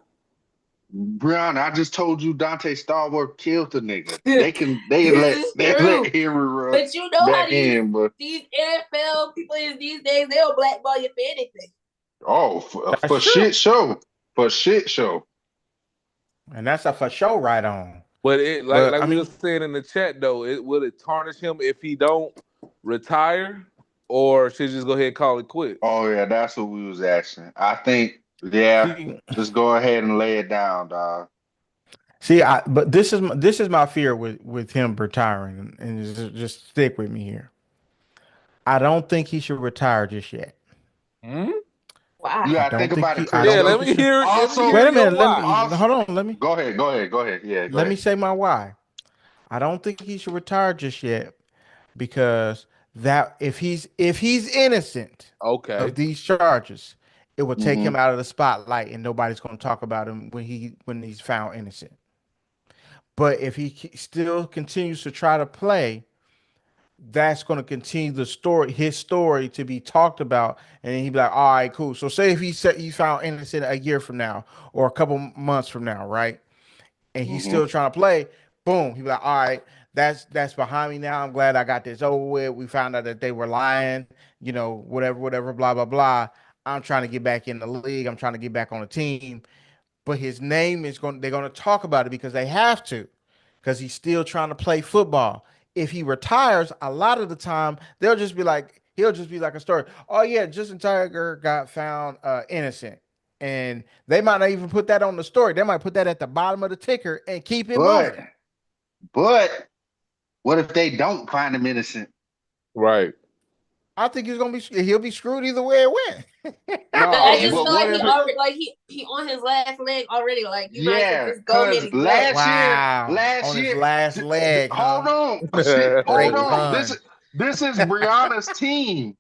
Brianna, I just told you Dante Stallworth killed the nigga. This They is let true. Henry run But you know how back in, but these NFL people is these days, they'll blackball you for anything. That's for true. shit show. For shit show. And that's a for sure right on. But it But like I we were mean, saying in the chat though, will it tarnish him if he don't retire, or should just go ahead and call it quits? Oh yeah, that's what we was asking. I think, yeah, see, just go ahead and lay it down, dog. but this is my fear with him retiring, and just stick with me here. I don't think he should retire just yet. Hmm? You Why? gotta think about it, I Chris. Yeah, don't So think he should. let me also, hear Wait a your minute. why. Hold also, on. go ahead. Yeah, go Let me ahead. say my why. I don't think he should retire just yet because that if he's innocent Okay. of these charges, it will take Hmm. him out of the spotlight, and nobody's going to talk about him when he's found innocent. But if still continues to try to play, that's going to continue his story to be talked about, and then he'd be like, "All right, cool." So, say if he's found innocent a year from now or a couple months from now, right? And he's Hmm. still trying to play. Boom, he'd be like, "All right, that's behind me now. I'm glad I got this over with. We found out that they were lying. Whatever, blah blah blah. I'm trying to get back in the league. I'm trying to get back on the team." But his name is going. They're going to talk about it because they have to, because he's still trying to play football. If he retires, a lot of the time he'll just be like a story. Oh yeah, Justin Tiger got found innocent, and they might not even put that on the story. They might put that at the bottom of the ticker and keep it But moving. but what if they don't find him innocent? Right. I think he'll be screwed either way it went. But I No, just but feel what like he if it? already he on his last leg already. Like you might as well Yeah, just go ahead because and go. Wow, last on his year, last leg, hold huh? on, shit, hold Great on. pun. This is Brianna's team.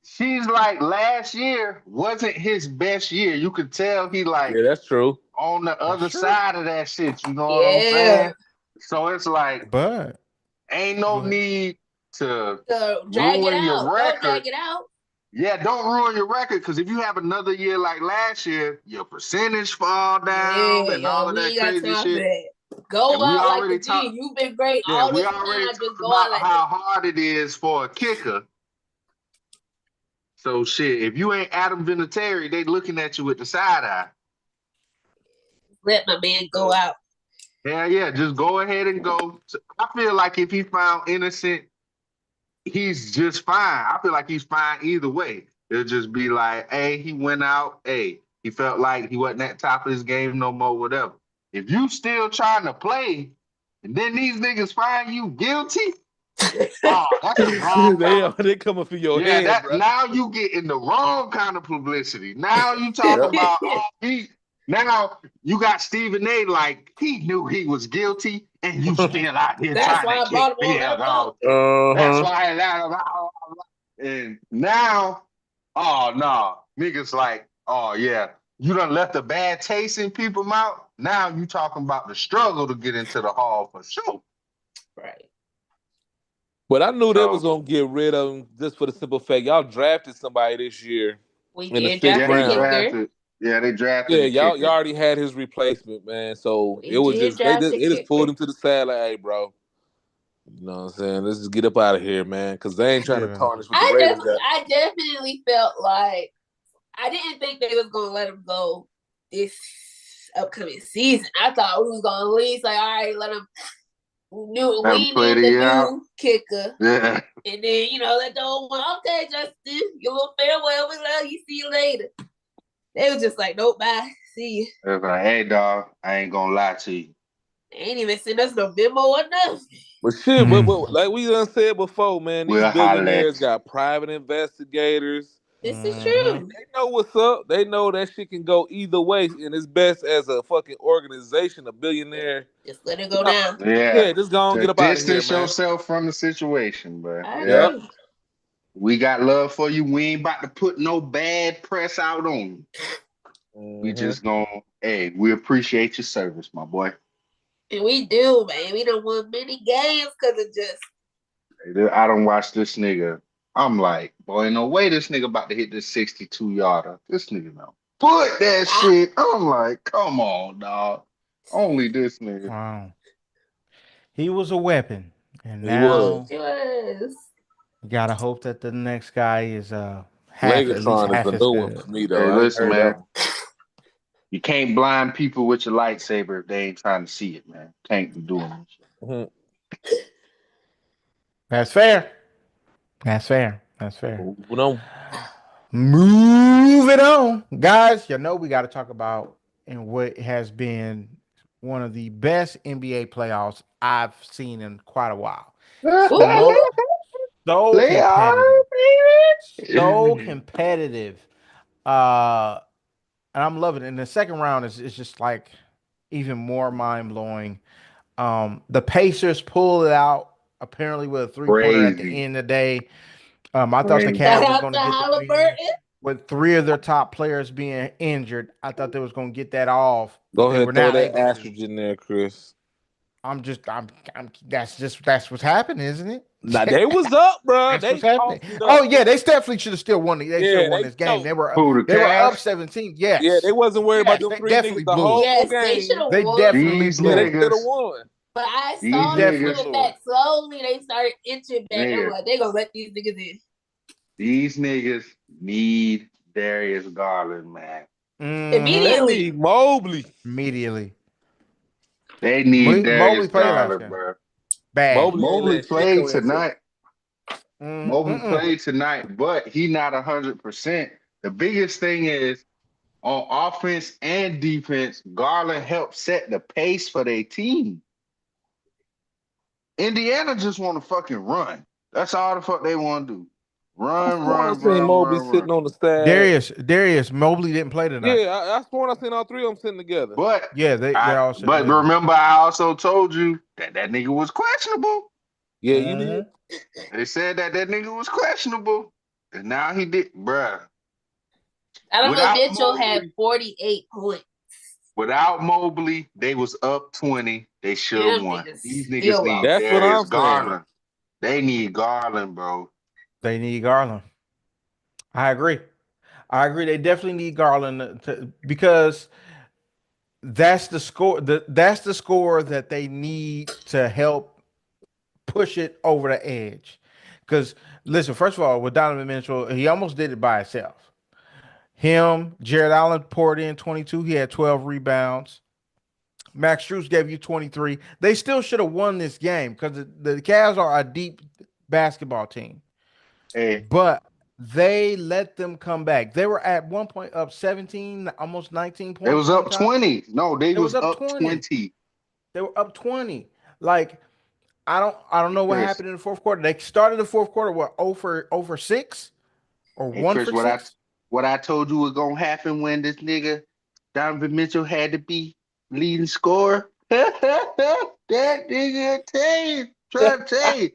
She's like last year wasn't his best year. You could tell he like Yeah, that's true. on the That's other true. side of that shit. You know what I'm Yeah, saying? So it's like But ain't go no ahead. need to so drag it ruin out. your Don't record. drag it out. Yeah, don't ruin your record because if you have another year like last year, your percentage fall down Yeah, and all yo, of we that ain't got crazy time for shit. that. Go And we out like the already G. talked. You've been great Yeah, all we this already time. Just talked go out about like that. how hard it is for a kicker. So shit, if you ain't Adam Vinatieri, they looking at you with the side eye. Let my man go So out. yeah, just go ahead and go. So I feel like if he found innocent, he's just fine. I feel like he's fine either way. It'll just be like, hey, he went out. Hey, he felt like he wasn't at top of his game no more, whatever. If you still trying to play, and then these niggas find you guilty, oh, that's the wrong kind of. They coming for your Yeah, head, that bro. now you get in the wrong kind of publicity. Now you talking Yep. about now you got Stephen A. like he knew he was guilty, and you still out here That's trying why to I brought kick him on me that out. boat. That's Uh-huh. why and now, oh no, niggas like, oh yeah, you done left a bad taste in people's mouth. Now you talking about the struggle to get into the hall for sure. Right. But I knew they was So gonna get rid of him just for the simple fact y'all drafted somebody this year We in the did sixth yeah, draft a they round. kicker. drafted. Yeah, they drafted Yeah, the y'all kicker. already had his replacement, man. So We it was did just they draft just a they just pulled kicker. him to the side like, hey, bro, you know what I'm saying? Let's just get up out of here, man, because they ain't trying to Yeah. tarnish what the Raiders got. I definitely felt like I didn't think they was gonna let him go this upcoming season. I thought we was gonna at least like, all right, let him Let them lean play in the the year out. new kicker. Yeah. And then, let the old one, okay, Justin, your little farewell, we love you, see you later. They was just like, nope, bye, see you. It's like, hey, dog, I ain't gonna lie to you. They ain't even send us no memo or nothing. But shit, but like we done said before, man, these We'll holler billionaires at you. got private investigators. This is Mm-hmm. true. They know what's up. They know that shit can go either way, and it's best as a fucking organization, a billionaire. Just let it You go know, down. Yeah. yeah, just go and To get up out of here, distance man. yourself from the situation, but I yeah. Yep. agree. We got love for you. We ain't about to put no bad press out on you. We Hmm. just gonna, hey, we appreciate your service, my boy. And we do, man. We done won many games because of just I don't watch this nigga. I'm like, boy, no way this nigga about to hit this 62 yarder. This nigga no. Put that shit. I'm like, come on, dog. Only this nigga. Wow. He was a weapon. And He was. now It was. you gotta hope that the next guy is half at least Legatron is half the as new one good. for me though. Hey, I ain't listen, heard that man. one. You can't blind people with your lightsaber if they ain't trying to see it, man. Can't be doing that shit. Mhm. That's fair. That's fair. That's fair. Moving on. Moving on. Guys, you know we gotta talk about in what has been one of the best NBA playoffs I've seen in quite a while. So Ooh. so They are, competitive. So baby. competitive. Uh and I'm loving it. And the second round is just like even more mind blowing. The Pacers pulled it out apparently with a three-pointer at the Crazy. end of the day. I thought the Crazy. Shout Cavs was out going to to get the win Halliburton. with three of their top players being injured. I thought they was going to get that off, but Go they ahead, were throw not that able to. asterisk in there, Chris. That's what's happening, isn't it? Now they was up, bro. That's what's They happening. tossed it Oh up. yeah, they definitely should have still won. They should have Yeah, won this game. no, Who, the They were up Cavs? 17. yeah, they Yes, wasn't worried about yes, them they three niggas definitely the blew it. whole Yes, they should game. have They won. definitely These Yeah, blew they it. should have niggas. won. But I They These saw them definitely niggas. coming blew back it. slowly. They started inching back. I'm Nigga. like, they gonna let these niggas in. These niggas need Darius Garland, man. Hmm. They Immediately. need Mobley. Immediately, They need Mobley Darius played last Garland, game. bro. Bad. Mobley ain't Mobley let shit come played in that shit. tonight. Mobley Mm-mm. played tonight, but he not 100%. The biggest thing is on offense and defense, Garland helped set the pace for their team. Indiana just want to fucking run. That's all the fuck they want to do. I Run, sworn I run, seen run, Mobley run, run. sitting on the side. Darius Mobley didn't play tonight. Yeah, I sworn I seen all three of them sitting together. But Yeah, they're all sitting but together. remember, I also told you that that nigga was questionable. Yeah, you Hmm. did. They said that that nigga was questionable, and now he did, bruh. Donovan Without Mitchell had Mobley, 48 points. without Mobley, they was up 20. They should have Them won. niggas These niggas still need lost. That's what Darius I'm saying. Garland. They need Garland, bro. They need Garland. I agree. I agree. They definitely need Garland because that's the score. That's the score that they need to help push it over the edge. Because listen, first of all, with Donovan Mitchell, he almost did it by himself. Him, Jared Allen poured in 22. He had 12 rebounds. Max Strus gave you 23. They still should have won this game because the Cavs are a deep basketball team. Hey, But they let them come back. They were at one point up 17, almost 19 they points was one up time. 20. No, they They was was up up 20. 20. They were up 20. Like I don't know what Chris. happened in the fourth quarter. They started the fourth quarter what over 6 or Hey, 1 Chris, for 6? what I told you was gonna happen when this nigga Donovan Mitchell had to be leading scorer. That nigga try to tell you,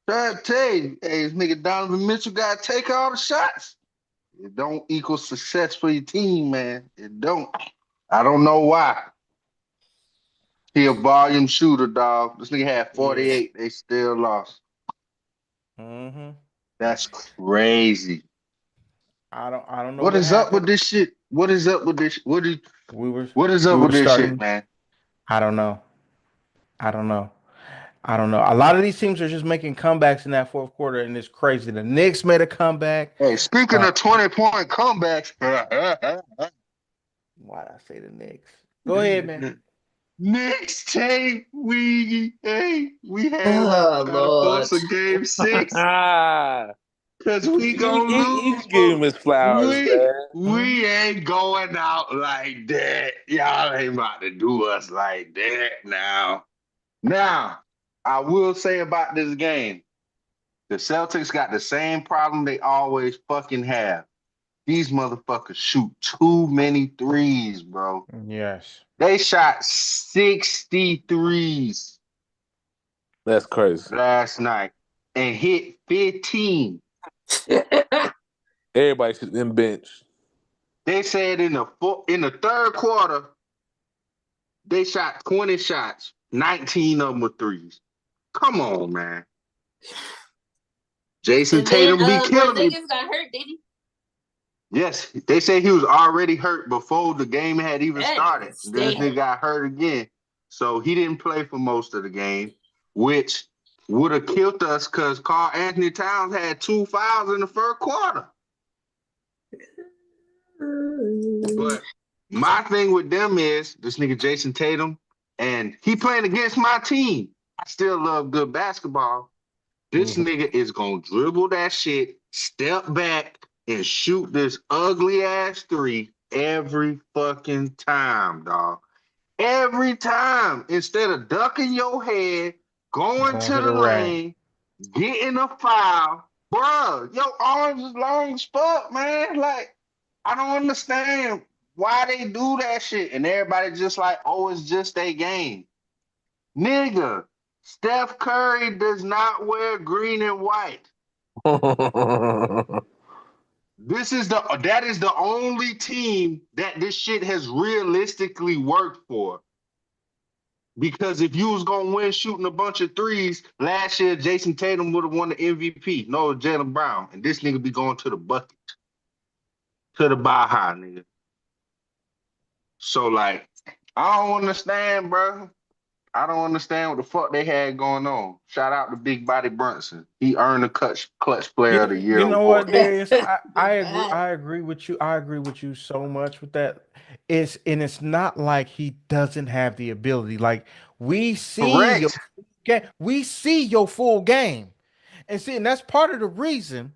try to tell you. Hey, this nigga Donovan Mitchell gotta take all the shots. It don't equal success for your team, man. It don't. I don't know why. He a volume shooter, dog. This nigga had Yeah. 48. They still lost. Mm-hmm. That's crazy. I don't know What what is up with happened. this shit? What is up with this? We were What is we up were with this shit, starting. man? I don't know. I don't know. I don't know. A lot of these teams are just making comebacks in that fourth quarter, and it's crazy. The Knicks made a comeback. Hey, speaking Uh, of 20-point comebacks, why'd I say the Knicks? Go ahead, man. Knicks tape, we had Oh, gotta Lord. force a game six Ah, because we gonna you lose, can give him folks. his flowers, We man. we ain't going out like that. Y'all ain't about to do us like that now. Now, I will say about this game, the Celtics got the same problem they always fucking have. These motherfuckers shoot too many threes, bro. Yes. They shot 63s That's crazy. last night and hit 15. Everybody should been benched. They said in the third quarter, they shot 20 shots, 19 of them were threes. Come on, man. Jason And then Tatum be killing me. Porzingis got hurt, did he? Yes, they say he was already hurt before the game had even That started. nigga Then this stay nigga hurt. got hurt again. So he didn't play for most of the game, which would have killed us because Carl Anthony Towns had 2 fouls in the first quarter. But my thing with them is this nigga Jason Tatum, and he playing against my team. I still love good basketball. This nigga is gonna dribble that shit, step back, and shoot this ugly ass three every fucking time, dog. Every time. Instead of ducking your head, going Going to to the the rack. lane, getting a foul, bruh, your arms is long as fuck, man. Like, I don't understand why they do that shit. And everybody just like, oh, it's just a game. Nigga, Steph Curry does not wear green and white. That is the only team that this shit has realistically worked for. Because if you was gonna win shooting a bunch of threes, last year Jason Tatum would have won the MVP. No, Jaylen Brown. And this nigga be going to the bucket. To the Baja, nigga. So like, I don't understand, bro. I don't understand what the fuck they had going on. Shout out to Big Body Brunson. He earned the clutch player of the year You know what, award. Darius? I agree. Bad. I agree with you. I agree with you so much with that. It's not like he doesn't have the ability. Like we see your Correct. game, we see your full game, and see, and that's part of the reason.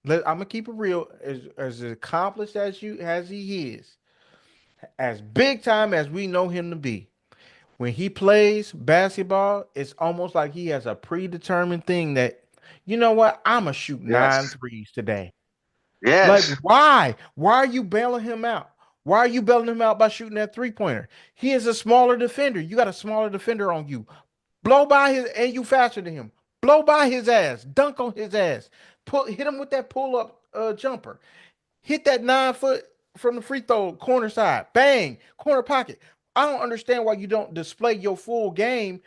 I'm gonna keep it real. As accomplished as he is, as big time as we know him to be. When he plays basketball, it's almost like he has a predetermined thing that, you know what, I'm gonna shoot nine Yes. threes today. Like, Yes. why? Why are you bailing him out? Why are you bailing him out by shooting that three-pointer? He is a smaller defender. You got a smaller defender on you. Blow by his, and you faster than him. Blow by his ass. Dunk on his ass. Hit him with that pull-up jumper. Hit that 9 foot from the free throw corner side. Bang. Corner pocket. I don't understand why you don't display your full game.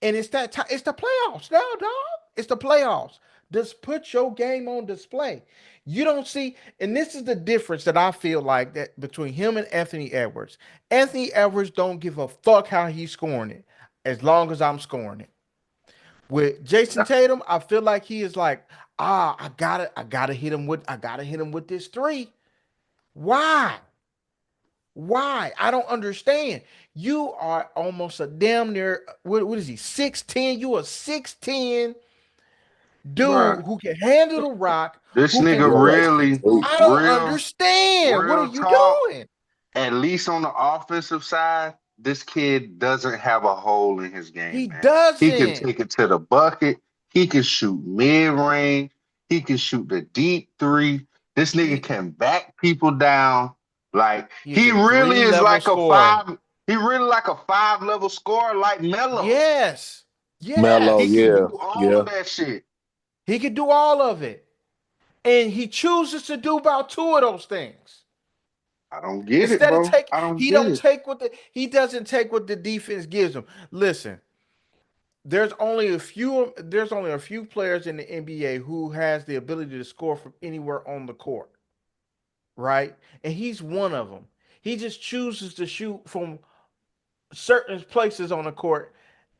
And it's that time. It's the playoffs now, dog. It's the playoffs. Just put your game on display. You don't see, and this is the difference that I feel like that between him and Anthony Edwards. Anthony Edwards don't give a fuck how he's scoring it, as long as I'm scoring it. With Jason Tatum, I feel like he is like, I gotta hit him with this three. Why? Why? I don't understand. You are almost a damn near what is he? 6'10. You a 6'10 Bruh. dude who can handle the rock, This who can nigga Yeah, do that's really, I don't real, understand. What are real you talk. doing? At least on the offensive side, this kid doesn't have a hole in his game, He man. He can doesn't. take it to the bucket. He can shoot mid range. He can shoot the deep three. This nigga He can back people down. Like he is he a really is three-level like a scorer. five. He really like a 5 level scorer, like Melo. Yes. Mellow. He Yes. can Yeah, do all yeah. of that shit. He can do all of it. And he chooses to do about two of those things. I don't get it, Instead of bro. take, I don't he get don't it. take what the he doesn't take what the defense gives him. Listen, there's only a few players in the NBA who has the ability to score from anywhere on the court, right? And he's one of them. He just chooses to shoot from certain places on the court,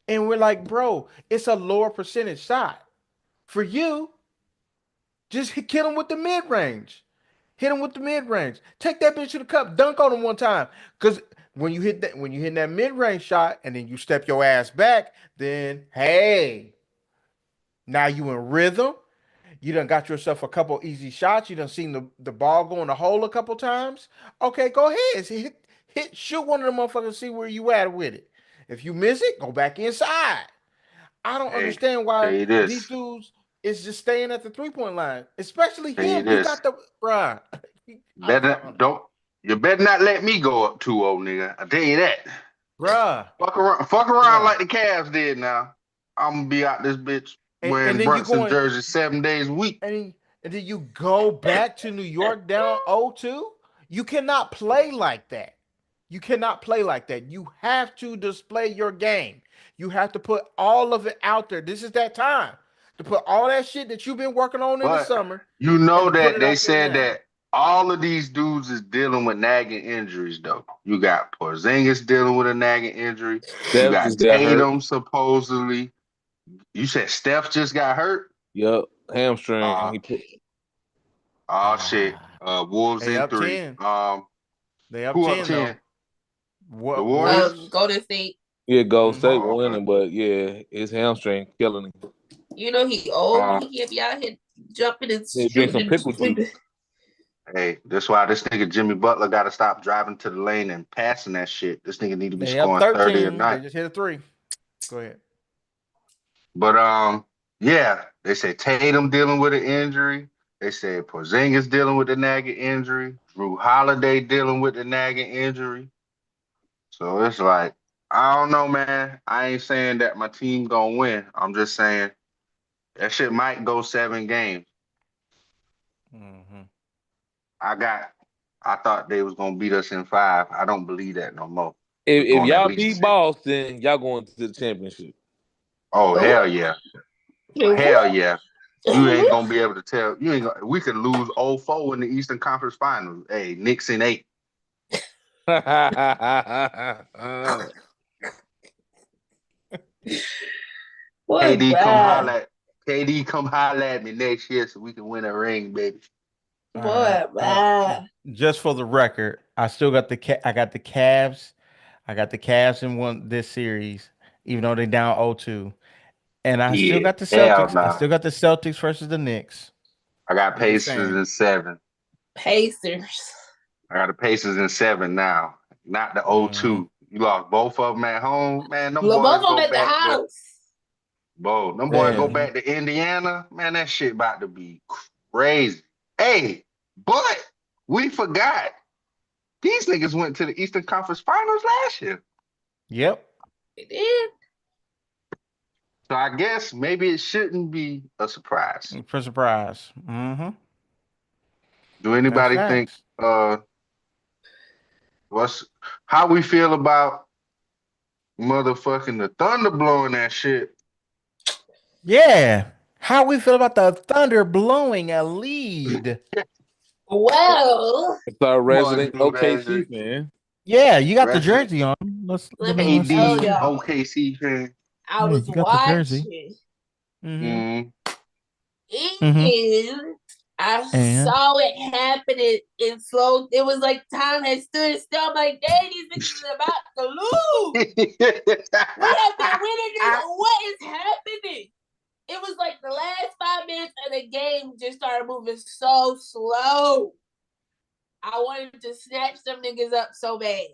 and we're like, bro, it's a lower percentage shot. For you, just kill him with the mid range. Hit him with the mid range. Take that bitch to the cup. Dunk on him one time. Cause when you hit that mid range shot and then you step your ass back, then hey, now you in rhythm. You done got yourself a couple easy shots. You done seen the ball go in the hole a couple times. Okay, go ahead. Shoot one of them motherfuckers. See where you at with it. If you miss it, go back inside. I don't Hey, understand tell why you these this. dudes is just staying at the 3 point line, especially Tell you him. You this. got the bruh. I Better don't, don't you better not let me go up 2-0, nigga. I tell you that. bruh, Fuck around bruh. like the Cavs did now. I'm gonna be out this bitch And wearing then you Brunson going jersey 7 days a week. and then you go back to New York down 0-2. You cannot play like that. You cannot play like that. You have to display your game. You have to put all of it out there. This is that time. to put all that shit that you've been working on in the But summer you and know to put that it they out there said now. that all of these dudes is dealing with nagging injuries, though. You got Porzingis dealing with a nagging injury. You Steph got just got hurt. Tatum supposedly. You said Steph just got hurt. Yep, hamstring. Uh, He put oh shit. Wolves They in up 3. 10. They up Who up 10 though. 10? The What Warriors? Wolves? Golden State. yeah, Gold Mm-hmm. State Oh, okay. winning, but yeah, his hamstring killing him. You know he old. Uh, He can't be out here jumping and Yeah, drink shooting some and pickle juice. sleeping. hey, that's why this nigga Jimmy Butler got to stop driving to the lane and passing that shit. This nigga need to be They up scoring 30 a 13. They night. just hit a 3. Go ahead. But yeah, they say Tatum dealing with an injury. They say Porzingis dealing with a nagging injury. Drew Holiday dealing with a nagging injury. So it's like, I don't know, man. I ain't saying that my team gonna win. I'm just saying that shit might go 7 games. Mm-hmm. I thought they was gonna beat us in 5. I don't believe that no more. If, We're if going at y'all least beat 6. Boston, y'all going to the championship. Oh Oh, hell yeah. Hell what? yeah. You ain't gonna be able to tell. You ain't gonna, we could lose 0-4 in the Eastern Conference Finals. Hey, Knicks in 8. What? KD come Bad. holler at KD come holler at me next year so we can win a ring, baby. All right. What? Bad. Just for the record, I still got I got the Cavs. I got the Cavs in one this series, even though they down 0-2. And I still Yeah. got the Hell Celtics. I no. still got the Celtics versus the Knicks. I got I'm just Pacers saying. in 7. Pacers. I got the Pacers in 7 now. Not the Mm-hmm. 0-2. You lost both of them at home. Man, them Look, both boys of them go at the back to house. Them boys go Mm-hmm. back to Indiana. Man, that shit about to be crazy. Hey, but we forgot. These niggas went to the Eastern Conference Finals last year. Yep. It did. So I guess maybe it shouldn't be a surprise. For surprise. Mm-hmm. Do That's anybody think facts. what's how we feel about motherfucking the Thunder blowing that shit? Yeah. How we feel about the Thunder blowing a lead? Well, It's our Boys resident do that OKC shit. fan. Yeah, you got the Resident jersey on. let me Let's tell KD see. y'all. OKC fan. I Yeah, was you got the jersey. watching, Mm-hmm. Mm. Mm-hmm. and I And saw it happening in slow. It was like time had stood still. I'm like, dang, these niggas is about to lose. We have been winning this. What is happening? It was like the last 5 minutes of the game just started moving so slow. I wanted to snatch some niggas up so bad.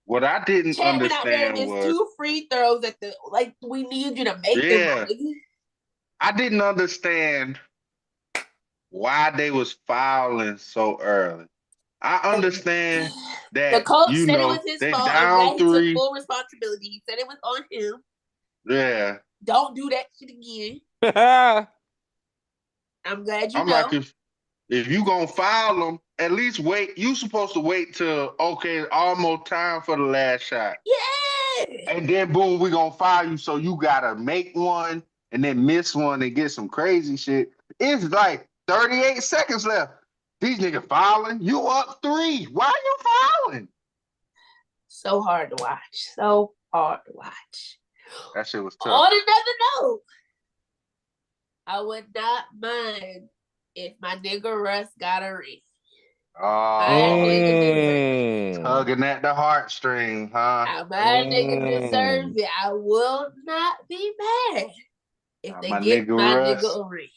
What I didn't Chapman out there understand missed was, 2 free throws at the we need you to make them, yeah, nigga. I didn't understand why they was fouling so early. I understand The that, coach said it was his they fault. I'm down glad he took 3. full responsibility. He said it was on him. Yeah. Don't do that shit again. I'm glad you I'm like, know. if you gonna foul them, at least wait. You supposed to wait till okay, almost time for the last shot. Yeah. And then boom, we gonna foul you. So you gotta make one and then miss one and get some crazy shit. It's like 38 seconds left. These niggas fouling. You up 3. Why you fouling? So hard to watch. So hard to watch. That shit was tough. On another note, I would not mind if my nigga Russ got a ring. My nigga deserves it. Tugging at the heartstring, huh? My nigga deserves it. I will not be mad if they My get nigga my Russ. nigga a ring.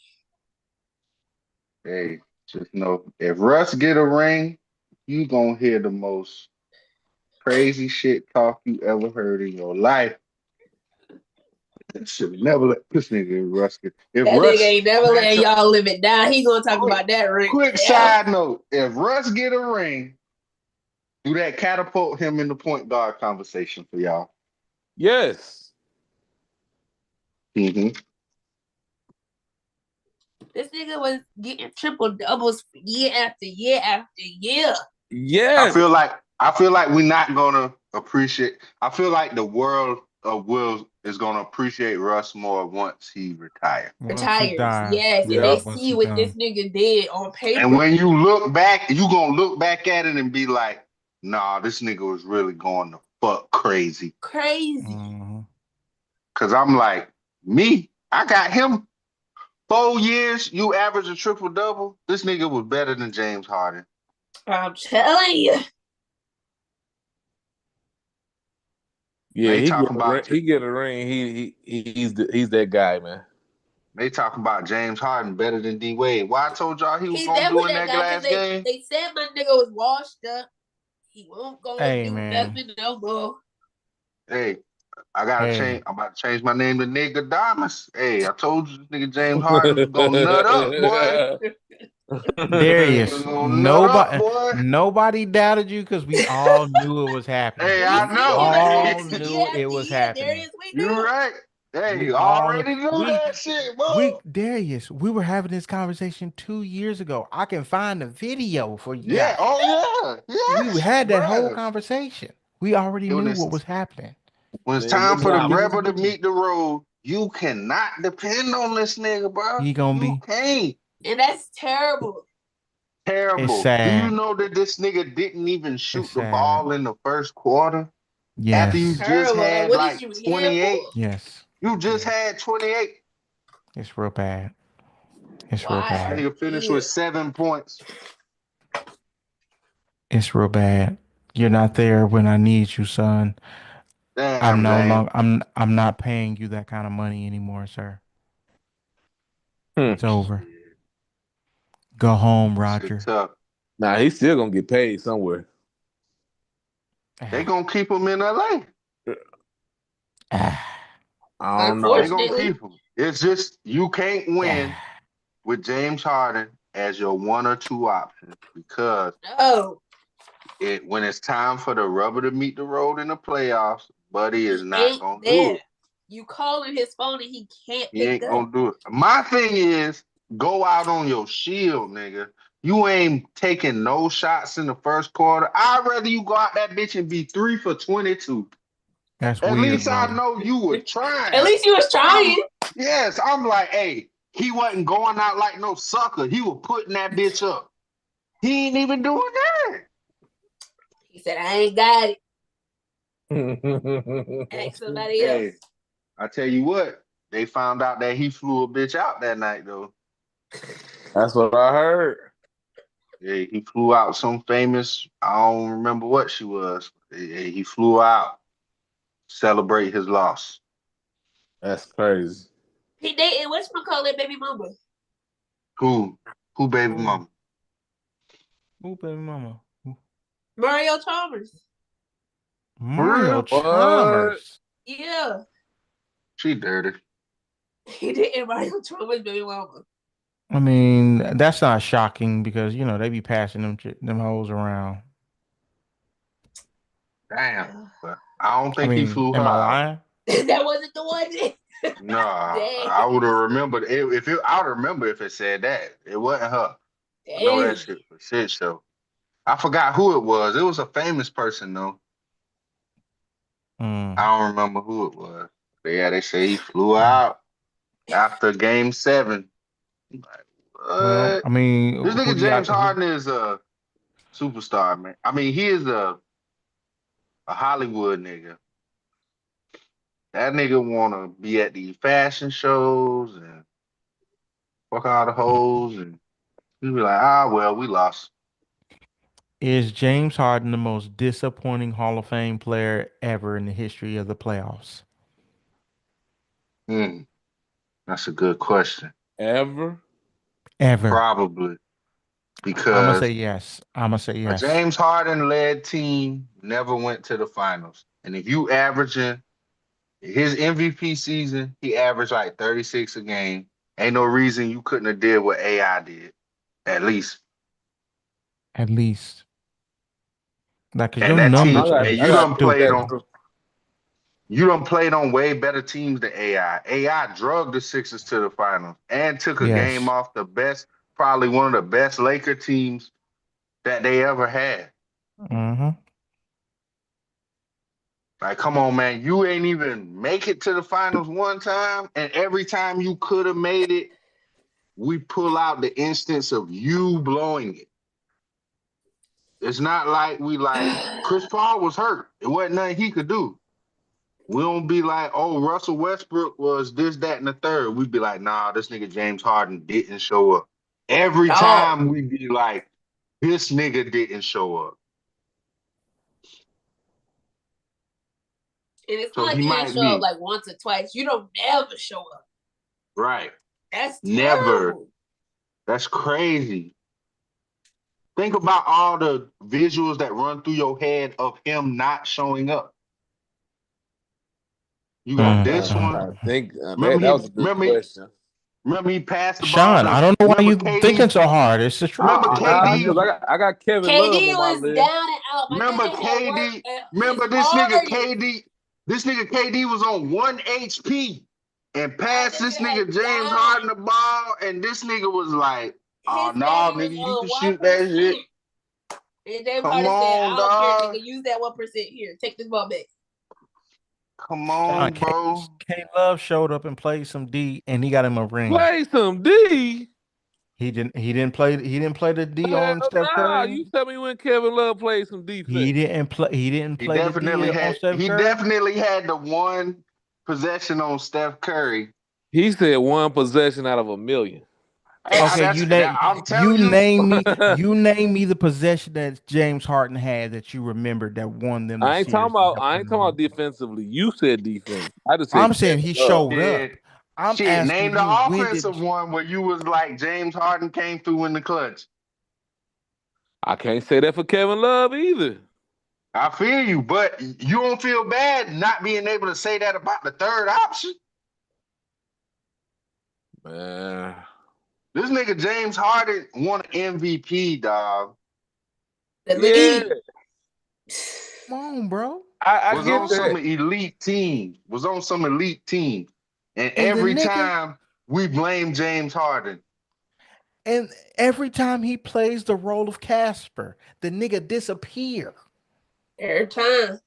Hey, just know if Russ get a ring, you gonna hear the most crazy shit talk you ever heard in your life. Should never let this nigga Russ get. If That nigga Russ, ain't never man, letting y'all live it down. He gonna talk about that ring. quick side note: if Russ get a ring, do that catapult him in the point guard conversation for y'all? Yes. Mm-hmm. This nigga was getting triple doubles year after year after year. I Yes. feel like we're not gonna appreciate. I feel like the world will is gonna appreciate Russ more once he retires. Once he Retires, dies. yes, and Yeah. they Once see he what this done. nigga did on paper. And when you look back, you gonna look back at it and be like, nah, this nigga was really going the fuck crazy. Crazy. Mhm. Cause I'm like, I got him 4 years, you average a triple double. This nigga was better than James Harden. I'm telling you. Yeah, They talking about he get a ring. He's that guy, man. they talking about James Harden better than D Wade. Why I told y'all he was He's gonna there do with in that that guy because last game? they said my nigga was washed up. He won't go Hey, do man. nothing no more. Hey, I gotta Hey. change. I'm about to change my name to Nigga Damas. Hey, I told you this nigga James Harden was gonna nut up, boy. He was Darius, gonna nut up, nobody boy. nobody doubted you because we all knew it was happening. Hey, We I We seen know. it was all Hey, happening knew year it after was year. happening. Darius, we you knew. right. Hey, We all already knew that shit, bro. Darius, we were having this conversation 2 years ago. I can find the video for you Yeah. guys. Oh yeah. We Yes, had that whole bro. conversation. We already When knew it's what was happening. when it's Man, time them for the niggas, rebel to meet the road, you cannot depend on this nigga, bro. He gonna You be. can't. And that's terrible. It's Terrible. Do you sad. know that this nigga didn't even It's shoot the sad. ball in the first quarter after you Yes. just Terrible. Like, had what is like you here for? 28? Yes. You just Yes. had 28. It's real bad. It's real Why That are bad. nigga you finished with here? 7 points. It's real bad. You're not there when I need you, son. I'm Damn, no James. longer I'm not paying you that kind of money anymore, sir. hmm. It's over. Go home, Shit Roger. tough. Nah, he's still gonna get paid somewhere. They gonna keep him in LA. I don't They know. gonna Unfortunately, keep him. It's just you can't win with James Harden as your one or two option because no. when it's time for the rubber to meet the road in the playoffs, Buddy is He not ain't gonna do there. it. You calling his phone and he can't He pick ain't up. gonna do it. My thing is go out on your shield, nigga. You ain't taking no shots in the first quarter. I'd rather you go out that bitch and be 3 for 22. That's At weird, least I brother. know you were At trying. least he was I'm trying. yes, I'm like, hey, he wasn't going out like no sucker. He was putting that bitch up. He ain't even doing that. He said, I ain't got it. Ask somebody else. Hey, I tell you what, they found out that he flew a bitch out that night though. That's what I heard. Yeah, he flew out some famous, I don't remember what she was. He flew out, celebrate his loss. That's crazy. He dated whatchamacallit baby mama. Who? Who baby Ooh, mama? ooh, baby mama. Ooh. Mario Chalmers. For Mario real? What? Chalmers. Yeah. She dirty. He dated Mario Chalmers baby mama. I mean, that's not shocking because they be passing them hoes around. Damn. But I don't I think he mean, flew her am I out. lying? That wasn't the one. Nah, Dang. I would have remembered I would remember if it said that. It wasn't her. I know that Dang. shit for shit show. I forgot who it was. It was a famous person though. I Mm. don't remember who it was. But yeah, they say he flew out after game 7. I'm like, Well, what? I mean, This who nigga do y'all James Harden is a superstar, man. I mean, he is a Hollywood nigga. That nigga wanna be at these fashion shows and fuck all the hoes and he be like, well, we lost. is James Harden the most disappointing Hall of Fame player ever in the history of the playoffs? Hmm, that's a good question. Ever? Ever. Probably I'm gonna say because yes. I'm gonna say a yes. James Harden led team never went to the finals. And if you averaging his MVP season, he averaged like 36 a game. Ain't no reason you couldn't have did what AI did, at least. At least. Like, cause And your that I numbers team, are got and I got to give that stupid. to you done played on way better teams than AI. AI drugged the Sixers to the finals and took a game Yes. off the best, probably one of the best Laker teams that they ever had. Mm-hmm. Like, come on, man. You ain't even make it to the finals one time, and every time you could have made it, we pull out the instance of you blowing it. It's not like we like Chris Paul was hurt. It wasn't nothing he could do. We don't be like, oh, Russell Westbrook was this, that, and the third. We'd be like, nah, this nigga James Harden didn't show up. Every Dog. time we'd be like, this nigga didn't show up. And it's So not like he you ain't might show up be. like once or twice. You don't never show up. Right. That's Never. terrible. That's crazy. Think about all the visuals that run through your head of him not showing up. You got this one. I think Remember that was a good remember question. remember he passed the ball Sean, to I don't know why remember you thinking KD. so hard. It's the truth. Remember Nah, KD. because I got Kevin Love KD on my was list. down and out. My Remember nigga had worked KD. at his Remember this nigga hardest. KD. This nigga KD was on 1 HP and passed this nigga had nigga James died. Harden the ball, and this nigga was like, "Oh His no, game was nigga, you on can shoot that 1%. shit. And James Come Harden said, on, I don't care, dog. nigga. Use that 1% here. Take this ball back. Come Sean, on, bro." K Love showed up and played some D, and he got him a ring. Play some D. He didn't play the D on Hell Steph nah, Curry. you tell me when Kevin Love played some defense. He didn't play the D on Steph He Curry. definitely had the one possession on Steph Curry. He said one possession out of a million. Hey, Okay, I'm telling you. you name me the possession that James Harden had that you remembered that won them the series. I ain't talking about defensively. You said defense. I just said I'm saying he Kevin Love. showed up. I'm Shit, name asking the you when offensive did one where you was like James Harden came through in the clutch. I can't say that for Kevin Love either. I feel you, but you don't feel bad not being able to say that about the third option. Man. This nigga James Harden won an MVP, dog. The Yeah, league. come on, bro. I Was get on some that. elite team. Was on some elite team. And And the every nigga, time we blame James Harden. and every time he plays the role of Casper, the nigga disappear. Every time.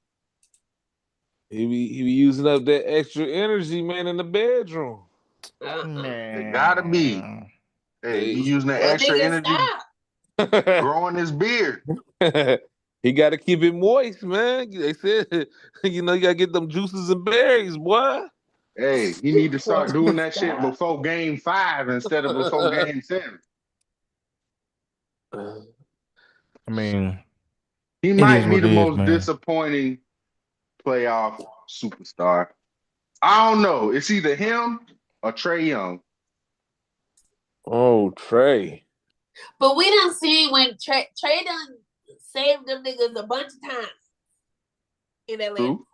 He be using up that extra energy, man, in the bedroom. It gotta be. Hey, he using the Well, extra nigga, energy stop. growing his beard. He got to keep it moist, man. They said, you gotta get them juices and berries, boy. Hey, he need to start doing that shit before game 5 instead of before game 7. I mean, He it is might be what the it is, most man. disappointing playoff superstar. I don't know. It's either him or Trae Young. Oh, Trey. But we done seen when Trey done saved them niggas a bunch of times in Atlanta. True.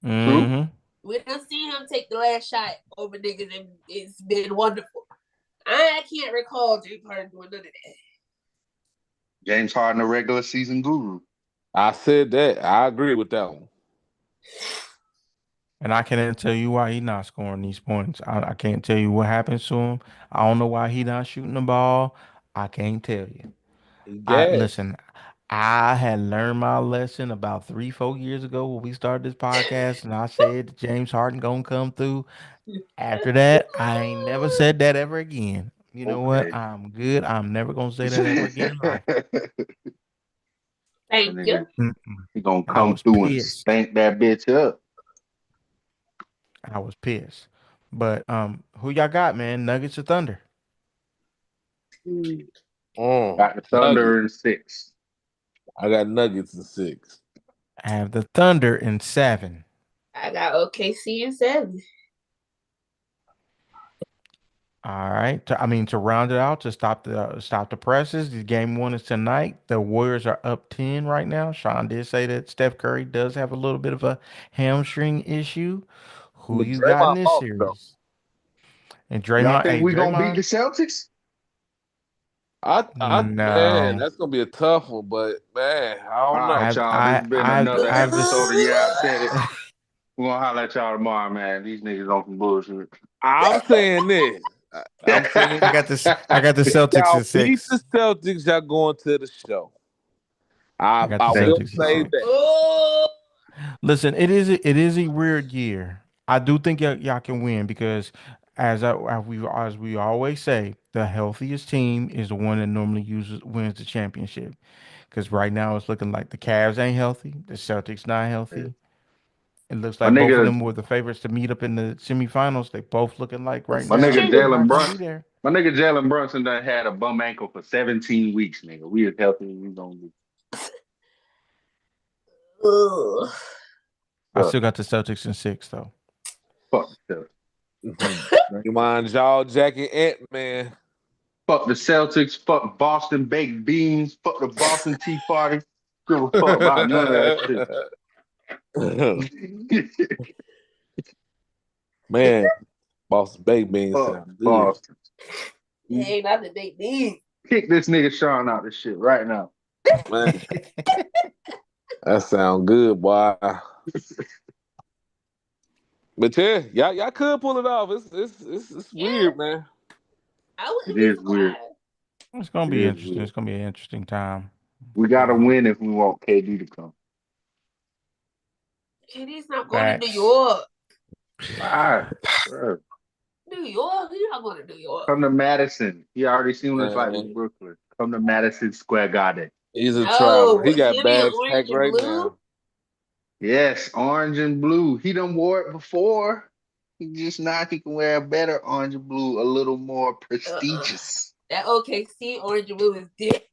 Mm-hmm. We done seen him take the last shot over niggas, and it's been wonderful. I can't recall James Harden doing none of that. James Harden, a regular season guru. I said that. I agree with that one. And I can't tell you why he not scoring these points. I can't tell you what happens to him. I don't know why he not shooting the ball. I can't tell you. Listen, I had learned my lesson about 3-4 years ago when we started this podcast, and I said James Harden gonna come through. After that, I ain't never said that ever again. You know what? I'm good. I'm never gonna say that ever again in life. Thank you. He gonna And I come was through and pissed. spank that bitch up. I was pissed. But who y'all got, man? Nuggets or Thunder? Got the Thunder in 6. I got Nuggets in 6. I have the Thunder in 7. I got OKC in 7. All right. To round it out, to stop the presses. The game 1 is tonight. The Warriors are up 10 right now. Sean did say that Steph Curry does have a little bit of a hamstring issue. Who But you got in Draymond this lost, though. series? And Y'all Draymond, think we gonna beat the Draymond, Celtics? Man, no. that's gonna be a tough one, but man, I All don't know. right, y'all. This has been another I've episode of Yeah, I Said It. We're gonna holler at y'all tomorrow, man. These niggas on some bullshit. I'm saying this. I'm saying I got the Celtics y'all in beat 6. the Celtics, y'all going to the show. I got the I will Celtics in say 6. that. Oh, Listen, it is a weird year. I do think y'all can win because as we always say, the healthiest team is the one that normally uses wins the championship. Because right now it's looking like the Cavs ain't healthy, the Celtics not healthy. It looks My like both of nigga, them were the favorites to meet up in the semifinals. They both looking like right This my is now nigga they're true. Jalen not gonna be Brunson, there. my nigga Jalen Brunson done had a bum ankle for 17 weeks, nigga. We as healthy as we gonna be. Ugh. I Fuck, still got the Celtics in six though. fuck the Celtics. Draymond, Jaw, Jacket, Ant Man. Fuck the Celtics. Fuck Boston baked beans. Fuck the Boston Tea Party. Give a fuck about none of that shit. Man, Boston baked beans Fuck sound good. Boston. Hey, not the big D. Kick this nigga Sean out this shit right now. Man, that sound good, boy. But yeah, y'all could pull it off. It's Yeah, weird, man. I It wouldn't be is weird. surprised. It's gonna It be is interesting. weird. It's gonna be an interesting time. We gotta win if we want KD to come. KD's not going to New Facts. York. Alright, bro. New York? He's not going to New York. Come to Madison. He already seen us like with Man, Brooklyn. Come to Madison Square Garden. he's a traveler. No, He got him in bags orange packed and right blue. now. Yes, orange and blue. He done wore it before. He just now he can wear a better orange and blue, a little more Uh-uh. prestigious. That OKC orange and blue is different.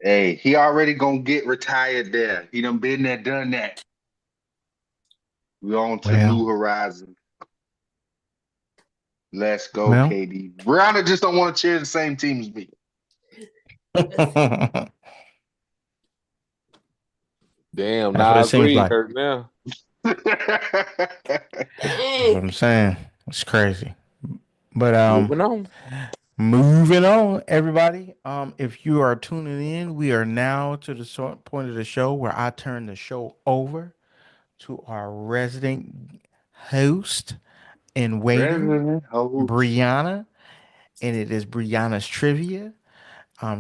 Hey, he already gonna get retired there. He done been there, done that. We on to Well, new horizons. Let's go, well. KD. Brianna just don't want to cheer the same team as me. That's Damn, what it Nas seems Reed like. hurt now. That's what Dang. I'm saying. It's crazy. But Moving on. moving on, everybody. If you are tuning in, we are now to the point of the show where I turn the show over to our resident host in waiting, President host. Brianna, and it is Brianna's trivia.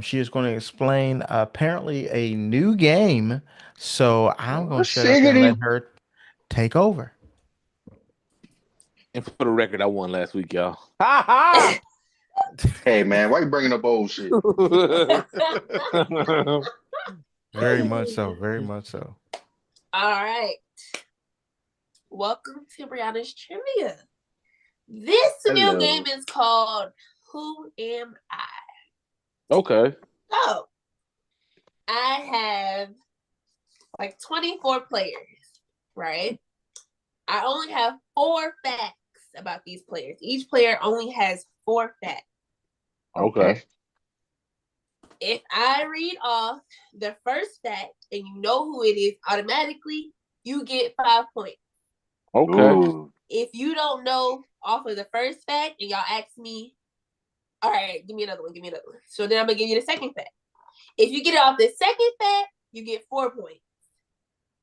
She is going to explain apparently a new game, so I'm Oh, going to shut up and let shiggity. her take over. And for the record, I won last week, y'all. Ha Hey man, why you bringing up old shit? ha! Very much so. Very much so. All right. Welcome to Brianna's Trivia. This new Hello. game is called Who Am I? Okay. So, I have like 24 players, right? I only have 4 facts about these players. Each player only has 4 facts. Okay. If I read off the first fact and you know who it is, automatically you get 5 points. Okay. Ooh. If you don't know off of the first fact and y'all ask me, all right, give me another one. So then I'm going to give you the second fact. If you get it off the second fact, you get 4 points.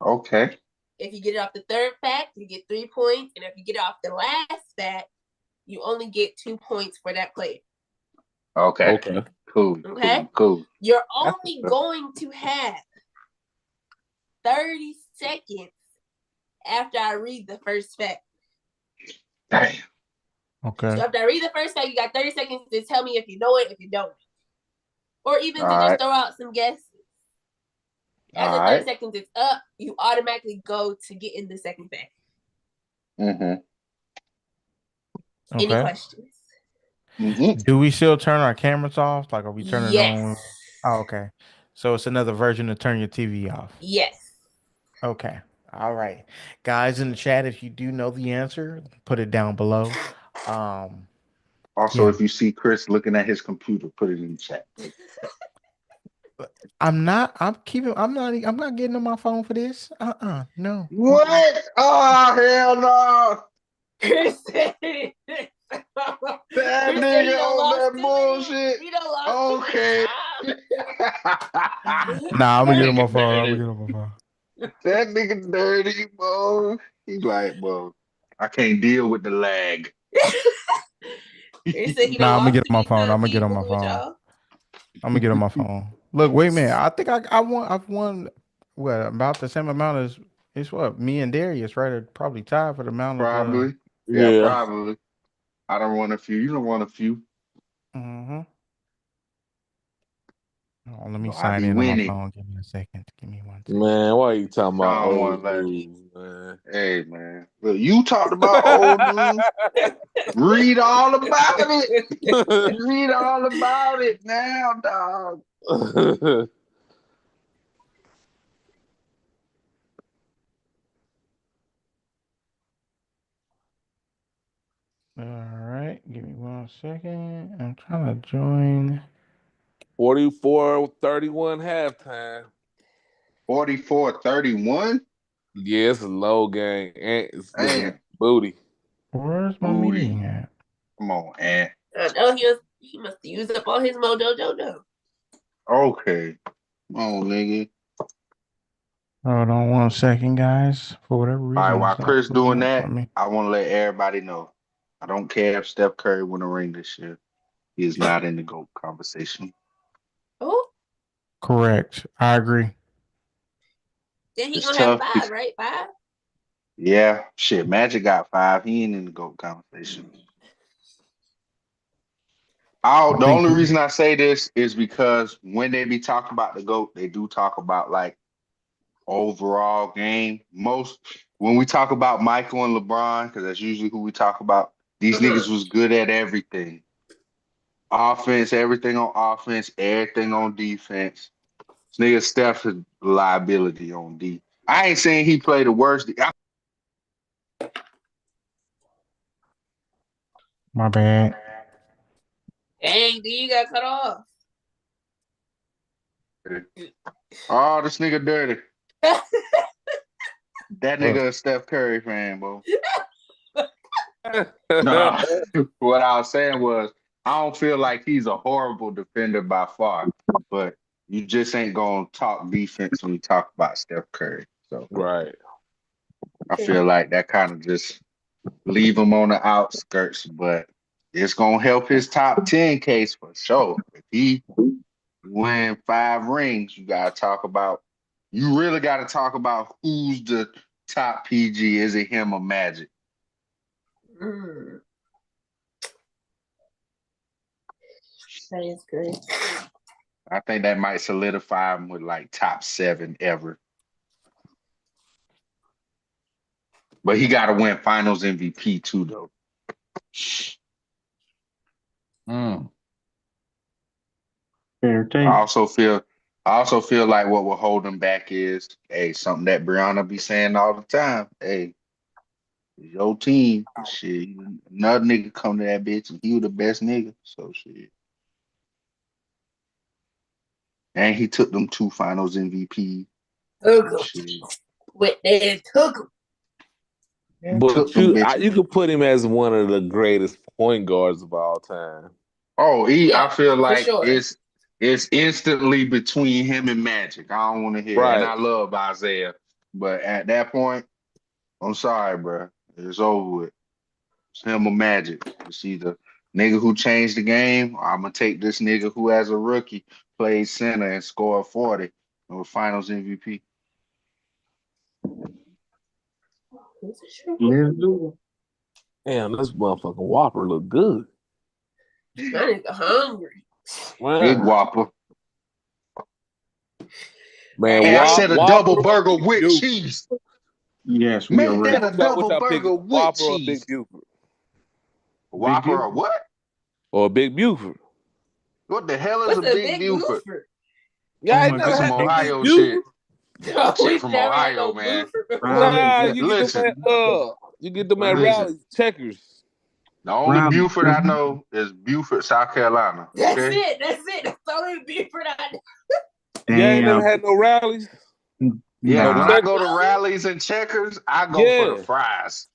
Okay. If you get it off the third fact, you get 3 points. And if you get it off the last fact, you only get 2 points for that player. Okay. Okay. Cool. Okay? Cool. You're only going to have 30 seconds after I read the first fact. Damn. Okay. So after I read the first fact, you got 30 seconds to tell me if you know it, if you don't. Or even All to just right. throw out some guesses. As the All 30 right. seconds is up, you automatically go to get in the second fact. Mm-hmm. Any Okay. questions? Mm-hmm. Do we still turn our cameras off? Like, are we turning it Yes. on? Oh, okay. So it's another version of turn your TV off. Yes. Okay. All right. Guys in the chat, if you do know the answer, put it down below. Also, Yeah. if you see Chris looking at his computer, put it in the chat. I'm not getting on my phone for this. No. What? Oh hell no! Chris said That Chris said he nigga done on lost that too bullshit. many. He done lost too Okay. many jobs. Nah, I'm gonna That get on my nigga phone. I'm gonna dirty. get on my phone. That nigga dirty, bro. He like, bro, I can't deal with the lag. Chris said he done Nah, I'm gonna lost get too on my many phone. I'm jobs. gonna He get ain't on my fooling with phone. y'all. I'm gonna get on my phone. Look, wait a minute. I think I won. I've won what about the same amount as It's what me and Darius right are probably tied for the amount of. Probably. Yeah, Yeah. probably. I don't want a few. You don't want a few. Mm-hmm. Oh, let me No, I sign be in on my winning. phone. Give me a second. Give me 1 second. Man, why you talking about Sean old won last. news, man? Hey man, look, you talked about old news. Read all about it. Read all about it now, dog. All right, give me 1 second. I'm trying to join. 44-31 halftime. 44-31. Yeah, it's a low game. And it's looking Damn, booty. Where's my booty. meeting at? Come on, Ant. I know he must have used up all his mojo jojo. Okay. Come on, nigga. Hold on 1 second, guys. For whatever All right, reason, while it's not Chris pulling doing up for that, me. I want to let everybody know. I don't care if Steph Curry win a ring this year. He is not in the GOAT conversation. Oh, Correct. I agree. then he It's gonna have tough. 5, right? 5. Yeah, shit. Magic got 5. He ain't in the GOAT conversation. I The think only he, reason I say this is because when they be talking about the GOAT, they do talk about like overall game. Most when we talk about Michael and LeBron, because that's usually who we talk about, these niggas was good at everything. Offense, everything on offense, everything on defense. This nigga Steph is liability on D. I ain't saying he played the worst. my bad. Dang, dude, you got cut off. Oh, this nigga dirty. That nigga a Steph Curry fan, bro. Nah, what I was saying was I don't feel like he's a horrible defender by far, but you just ain't gonna talk defense when you talk about Steph Curry. So Right. I feel like that kind of just leave him on the outskirts, but it's gonna help his top 10 case for sure. If he win 5 rings, you really gotta talk about who's the top PG. Is it him or Magic? Mm, that is good. I think that might solidify him with like top 7 ever. But he got to win Finals MVP too, though. Fair I take. also feel like what will hold him back is, hey, something that Breyona be saying all the time. Hey, it's your team. Shit, another nigga come to that bitch and he was the best nigga. So shit. And he took them 2 Finals MVP. Took So him. shit. Went there and took him. And took But them you bitches. could put him as one of the greatest point guards of all time. Oh, I Yeah, feel for like sure. it's instantly between him and Magic. I don't want to hear. And Right. I love Isaiah, but at that point, I'm sorry, bro. It's over with. It's him or Magic. It's either nigga who changed the game, or I'm gonna take this nigga who, as a rookie, played center and scored 40 or Finals MVP. This is true. Let's do Damn, this motherfucking Whopper look good. My nigga hungry. Big Wow. Whopper. Man, Hey, I said a double Whopper or burger Big with Buford? cheese. it. Yes, we are Make ready. that a Which double y'all picking? burger with Whopper or Big cheese. Buford? Big Whopper or Buford. what? Or Big Buford? What the hell is What's a a Big big Buford? Buford? Yeah, Oh I ain't my never That's some had no God. Big Ohio shit. Buford. No, Shit we from never had Ohio, no man. Buford before. Riley, Nah, yeah. you get them Listen, at Riley, Rally's Checkers. the only Riley. Buford I know is Buford, South Carolina. That's Okay, it. That's it. That's the only Buford I know. Yeah, I ain't never Damn. had no Rallies. yeah. No When Nah. I Checkers. go to rallies and checkers, I go for the Yeah. fries.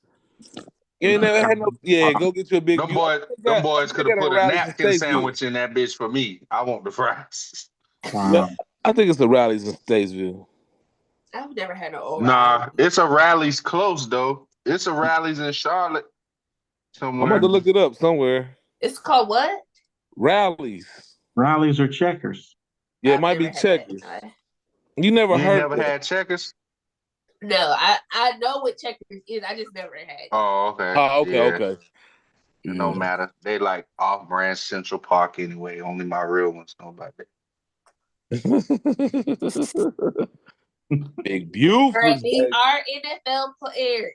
You ain't never had no. Yeah, go get you a Big Them Buford. boys, I them boys think could they have got a put a Rallies in napkin Statesville. sandwich in that bitch for me. I want the fries. Yeah, Wow. I think it's the Rallies in Statesville. I've never had no O'Reilly. Nah, it's a rallies close though. It's a rallies in Charlotte I'm about to somewhere. look it up somewhere. It's called what? Rallies. Riley's or checkers. Yeah, it I've might never be had that. Checkers. You never You ain't heard of never that? had checkers? No, I know what checkers is. I just never had it. Oh, okay. Oh, okay, Yeah, okay. it don't matter. They like off-brand Central Park anyway. Only my real ones know about that. Big All Buford, right, these baby. are NFL players.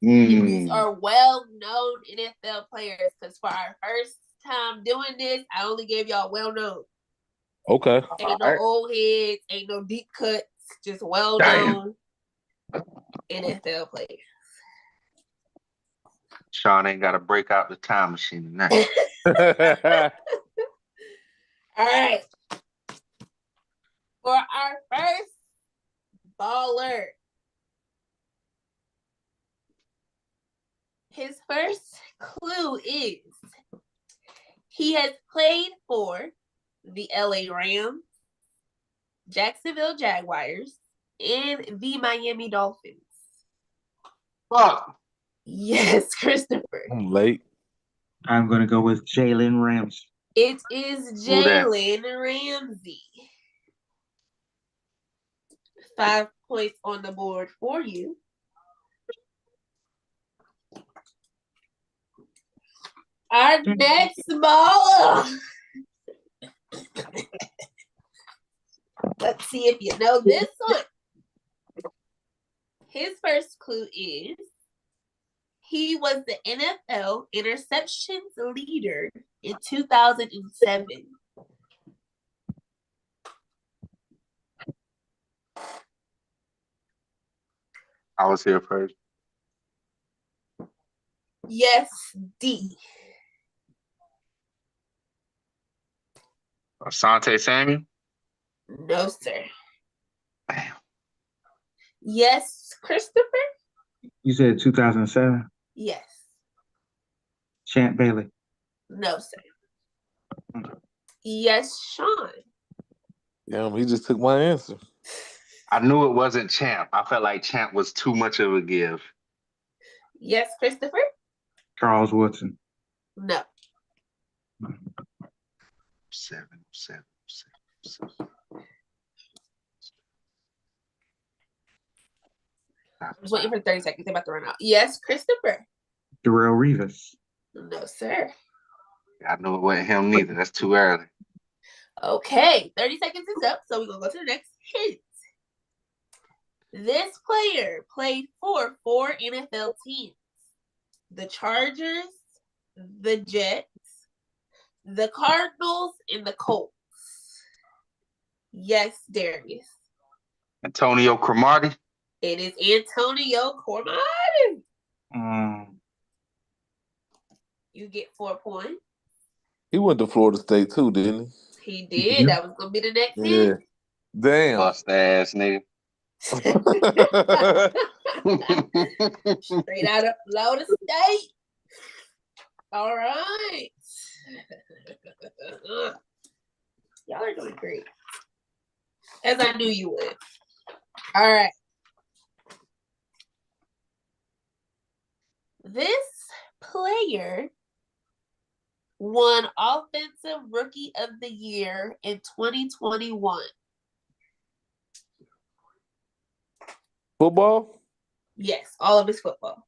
And these Mm. are well-known NFL players. Because for our first time doing this, I only gave y'all well-known. Okay. Ain't no Alright. old heads, ain't no deep cuts, just Damn. well-known NFL players. Sean ain't got to break out the time machine tonight. All right. For our first baller, his first clue is he has played for the LA Rams, Jacksonville Jaguars, and the Miami Dolphins. Fuck. Yes, Christopher. I'm late. I'm gonna go with Jalen Ramsey. It is Who that? Jalen Ramsey. 5 points on the board for you. Our next baller. Let's see if you know this one. His first clue is he was the NFL interceptions leader in 2007. I was here first. Yes, D. Asante Samuel. No, sir. Damn. Yes, Christopher. You said 2007. Yes. Champ Bailey. No, sir. Yes, Sean. Damn, he just took my answer. I knew it wasn't Champ. I felt like Champ was too much of a give. Yes, Christopher. Charles Woodson. No. 7, 7, 7, 7. I'm just waiting for 30 seconds. They're about to run out. Yes, Christopher. Darrell Rivas. No, sir. I knew it wasn't him neither. That's too early. Okay, 30 seconds is up, so we're going to go to the next hint. This player played for 4 NFL teams. The Chargers, the Jets, the Cardinals, and the Colts. Yes, Darius. Antonio Cromartie. It is Antonio Cromartie. You get 4 points. He went to Florida State too, didn't He did. That was going to be the next he? Yeah. Damn. Bust ass nigga. hint. Straight out of Florida State. All right. Y'all are doing great. As I knew you would. All right. This player won Offensive Rookie of the Year in 2021. Football? Yes, all of his football.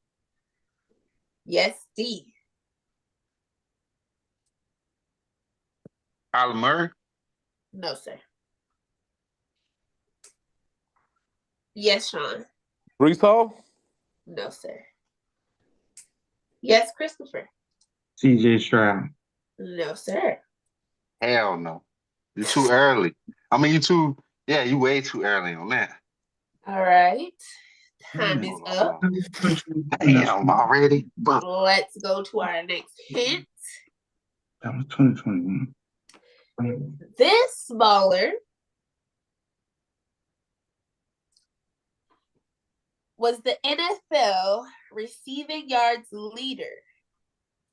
Yes, D. Kyler Murray. No, sir. Yes, Sean. Brees Hall? No, sir. Yes, Christopher. CJ Stroud. No, sir. Hell no. You're too early. I mean, you way too early on that. All right. Time is up. Damn, already? But Let's go to our next hint. That was 2021. This baller was the NFL receiving yards leader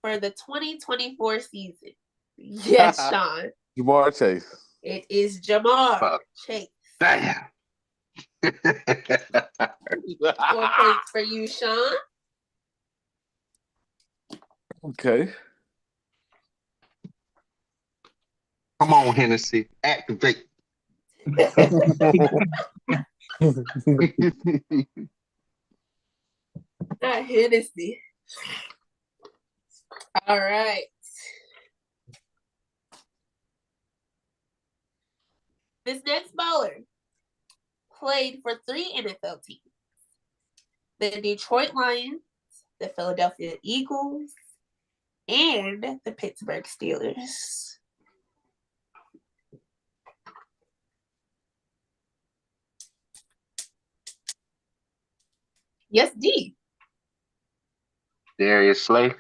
for the 2024 season. Yes, Sean. Jamar Chase. It is Jamar Fuck. Chase. damn. 4 points for you, Sean. Okay. Come on, Hennessy. Activate. Not Hennessy. All right. This next bowler played for 3 NFL teams: the Detroit Lions, the Philadelphia Eagles, and the Pittsburgh Steelers. Yes, D. Darius Slay.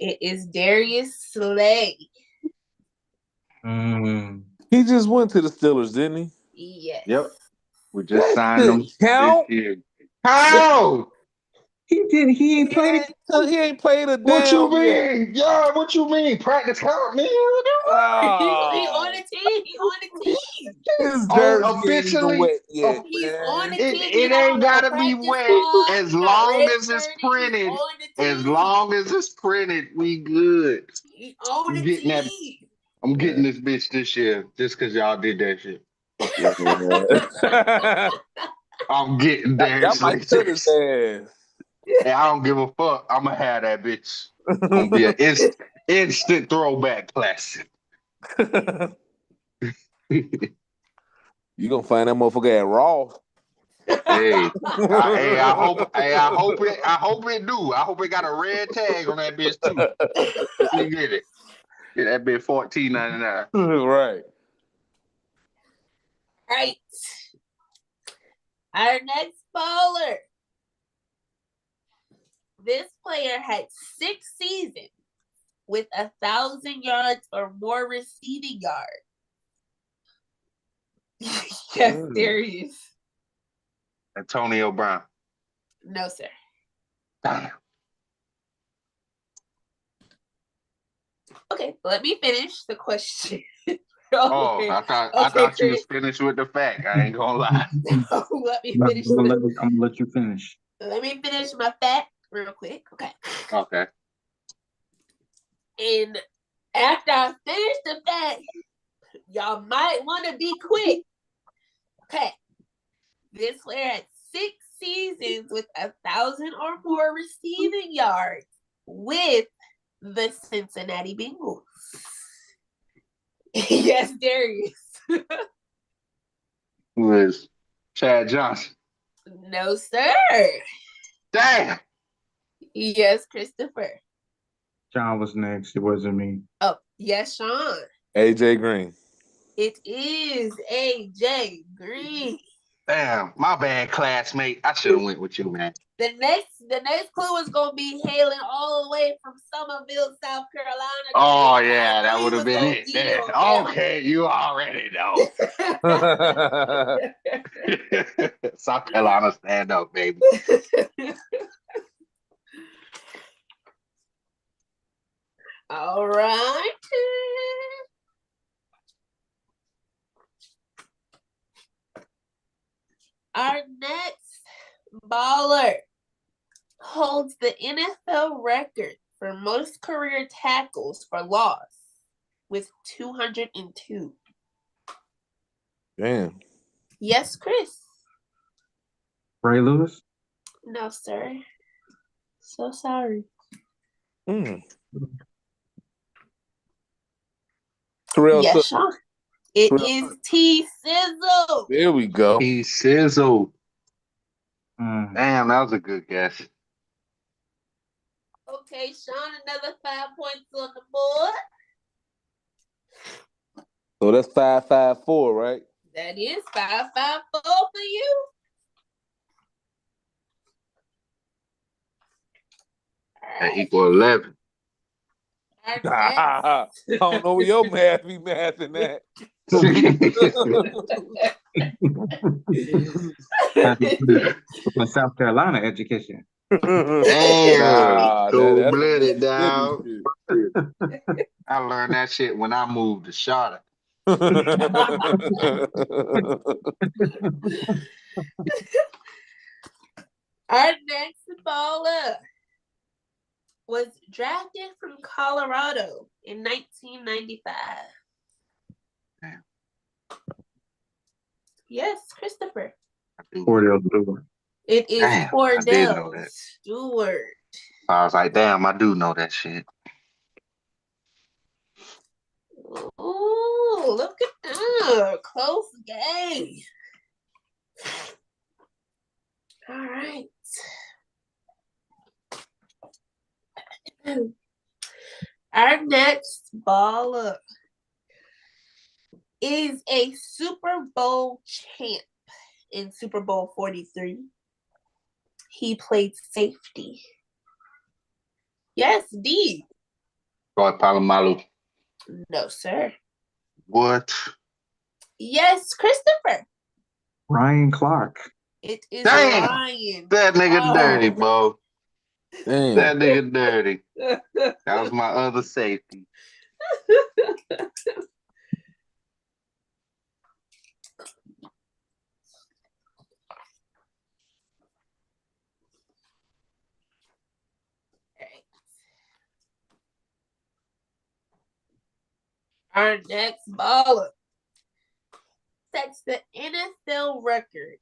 It is Darius Slay. He just went to the Steelers, didn't he? Yes. Yep. We just signed him this Count. year. How? He did. He ain't played. He ain't played a What you damn yet. mean? Yeah, what you mean? Practice count, man. He on Oh, the team. He on the team. his Oh, jersey ain't even officially, wet yet, He's on man. the it, team. He it got on ain't the gotta be practice wet squad. as He got long red as it's shirted. He's printed. on the As team. long as it's printed, we good. He's on I'm the getting that. team. I'm getting this bitch this year just because y'all did that shit. Yeah. I'm getting Y'all Darius might Slay. cut his ass. And I don't give a fuck. I'm gonna have that bitch. I'm gonna be an instant throwback classic. You gonna find that motherfucker at Raw. I hope it do. I hope it got a red tag on that bitch too. We get it. Get that bitch $14.99. Right. Right. Our next bowler. This player had 6 seasons with 1,000 yards or more receiving yards. Yes, Darius. Antonio Brown. No, sir. Damn. Okay, let me finish the question. Oh, Okay. I thought you was finished with the fact. I ain't gonna lie. Let me I'm finish. gonna let you finish. Let me finish my fact real quick. Okay. Okay. And after I finish the fact, y'all might want to be quick. Okay. This player had 6 seasons with 1,000 or more receiving yards with the Cincinnati Bengals. Yes, Darius. Who is Chad Johnson? No, sir. Damn. Yes, Christopher. John was next. It wasn't me. Oh, yes, Sean. AJ Green. It is AJ Green. Damn. My bad, classmate. I should have went with you, man. The next clue is gonna be hailing all the way from Summerville, South Carolina. Oh yeah, that would have been it. Yeah. Okay, you already know. South Carolina, stand up, baby. All right. Our next baller holds the NFL record for most career tackles for loss with 202. Damn. Yes, Chris. Ray Lewis. No, sir. So sorry. Terrell Yes, Suggs. Sean. It is T Sizzle. There we go. He sizzled. Mm. Damn, that was a good guess. Okay, Sean, another 5 points on the board. So that's 5-5-4, right? That is 5-5-4 for you. That equal 11. Our I next. don't know where your math be mathing that. For South Carolina education. Damn, cold That's some blooded, Mississippi dog. shit. I learned that shit when I moved to Charlotte. Our next baller was drafted from Colorado in 1995. Damn. Yes, Christopher. I do. Cordell Stewart. It is Damn, I did know Cordell that. Stewart. I was like, damn, I do know that shit. Ooh, look at that. Close game. All right. Our next baller is a Super Bowl champ in Super Bowl 43. He played safety. Yes, D. Troy Polamalu. No, sir. What? Yes, Christopher. Ryan Clark. It is Damn. Ryan. That nigga dirty, bro. Damn. That nigga dirty. That was my other safety. Our next baller sets the NFL record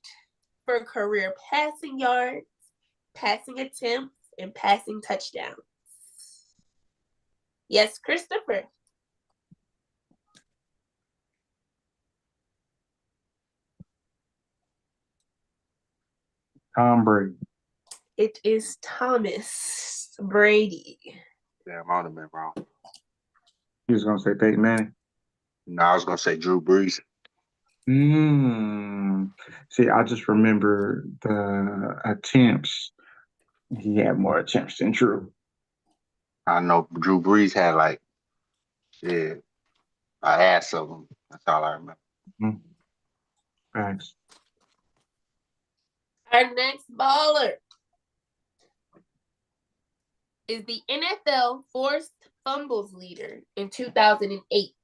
for career passing yards, passing attempts, and passing touchdowns. Yes, Christopher. Tom Brady. It is Thomas Brady. Damn, I would have been wrong. He was gonna say Peyton Manning. No, I was gonna say Drew Brees. See, I just remember the attempts. He had more attempts than Drew. I know Drew Brees had like shit, an ass of them. That's all I remember. Mhm. Thanks. Our next baller is the NFL forced fumbles leader in 2008.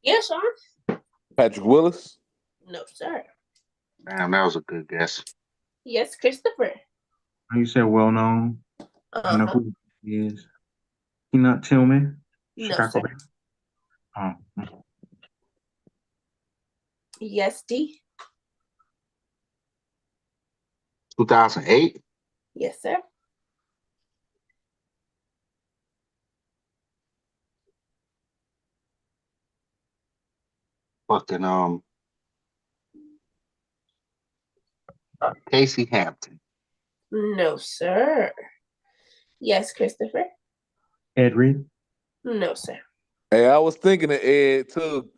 Yes, Sean? Patrick Willis. No, sir. Damn, that was a good guess. Yes, Christopher. You said well known. I know who he is. He not Tillman. No, Chicago sir. Bears. Oh. Yes, D. 2008? Yes, sir. Fucking Casey Hampton. No, sir. Yes, Christopher. Ed Reed. No, sir. Hey, I was thinking of Ed too.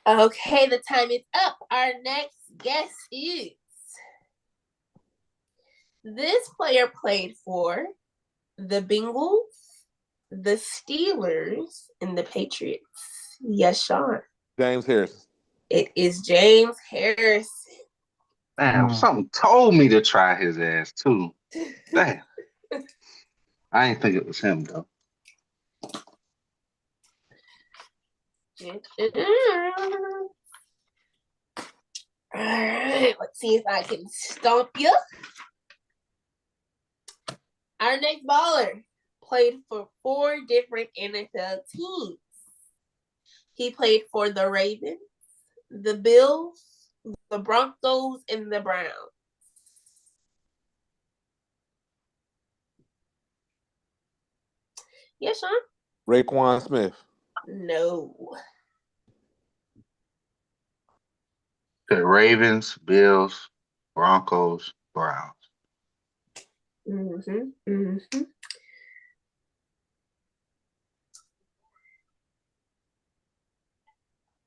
Okay, the time is up. Our next guest is this player played for the Bengals, the Steelers, and the Patriots. Yes, Sean. James Harrison. It is James Harrison. Damn, something told me to try his ass too. Damn. I ain't think it was him though. All right, let's see if I can stomp you. Our next baller played for 4 different NFL teams. He played for the Ravens, the Bills, the Broncos, and the Browns. Yes, Sean? Raekwon Smith. No. The Ravens, Bills, Broncos, Browns.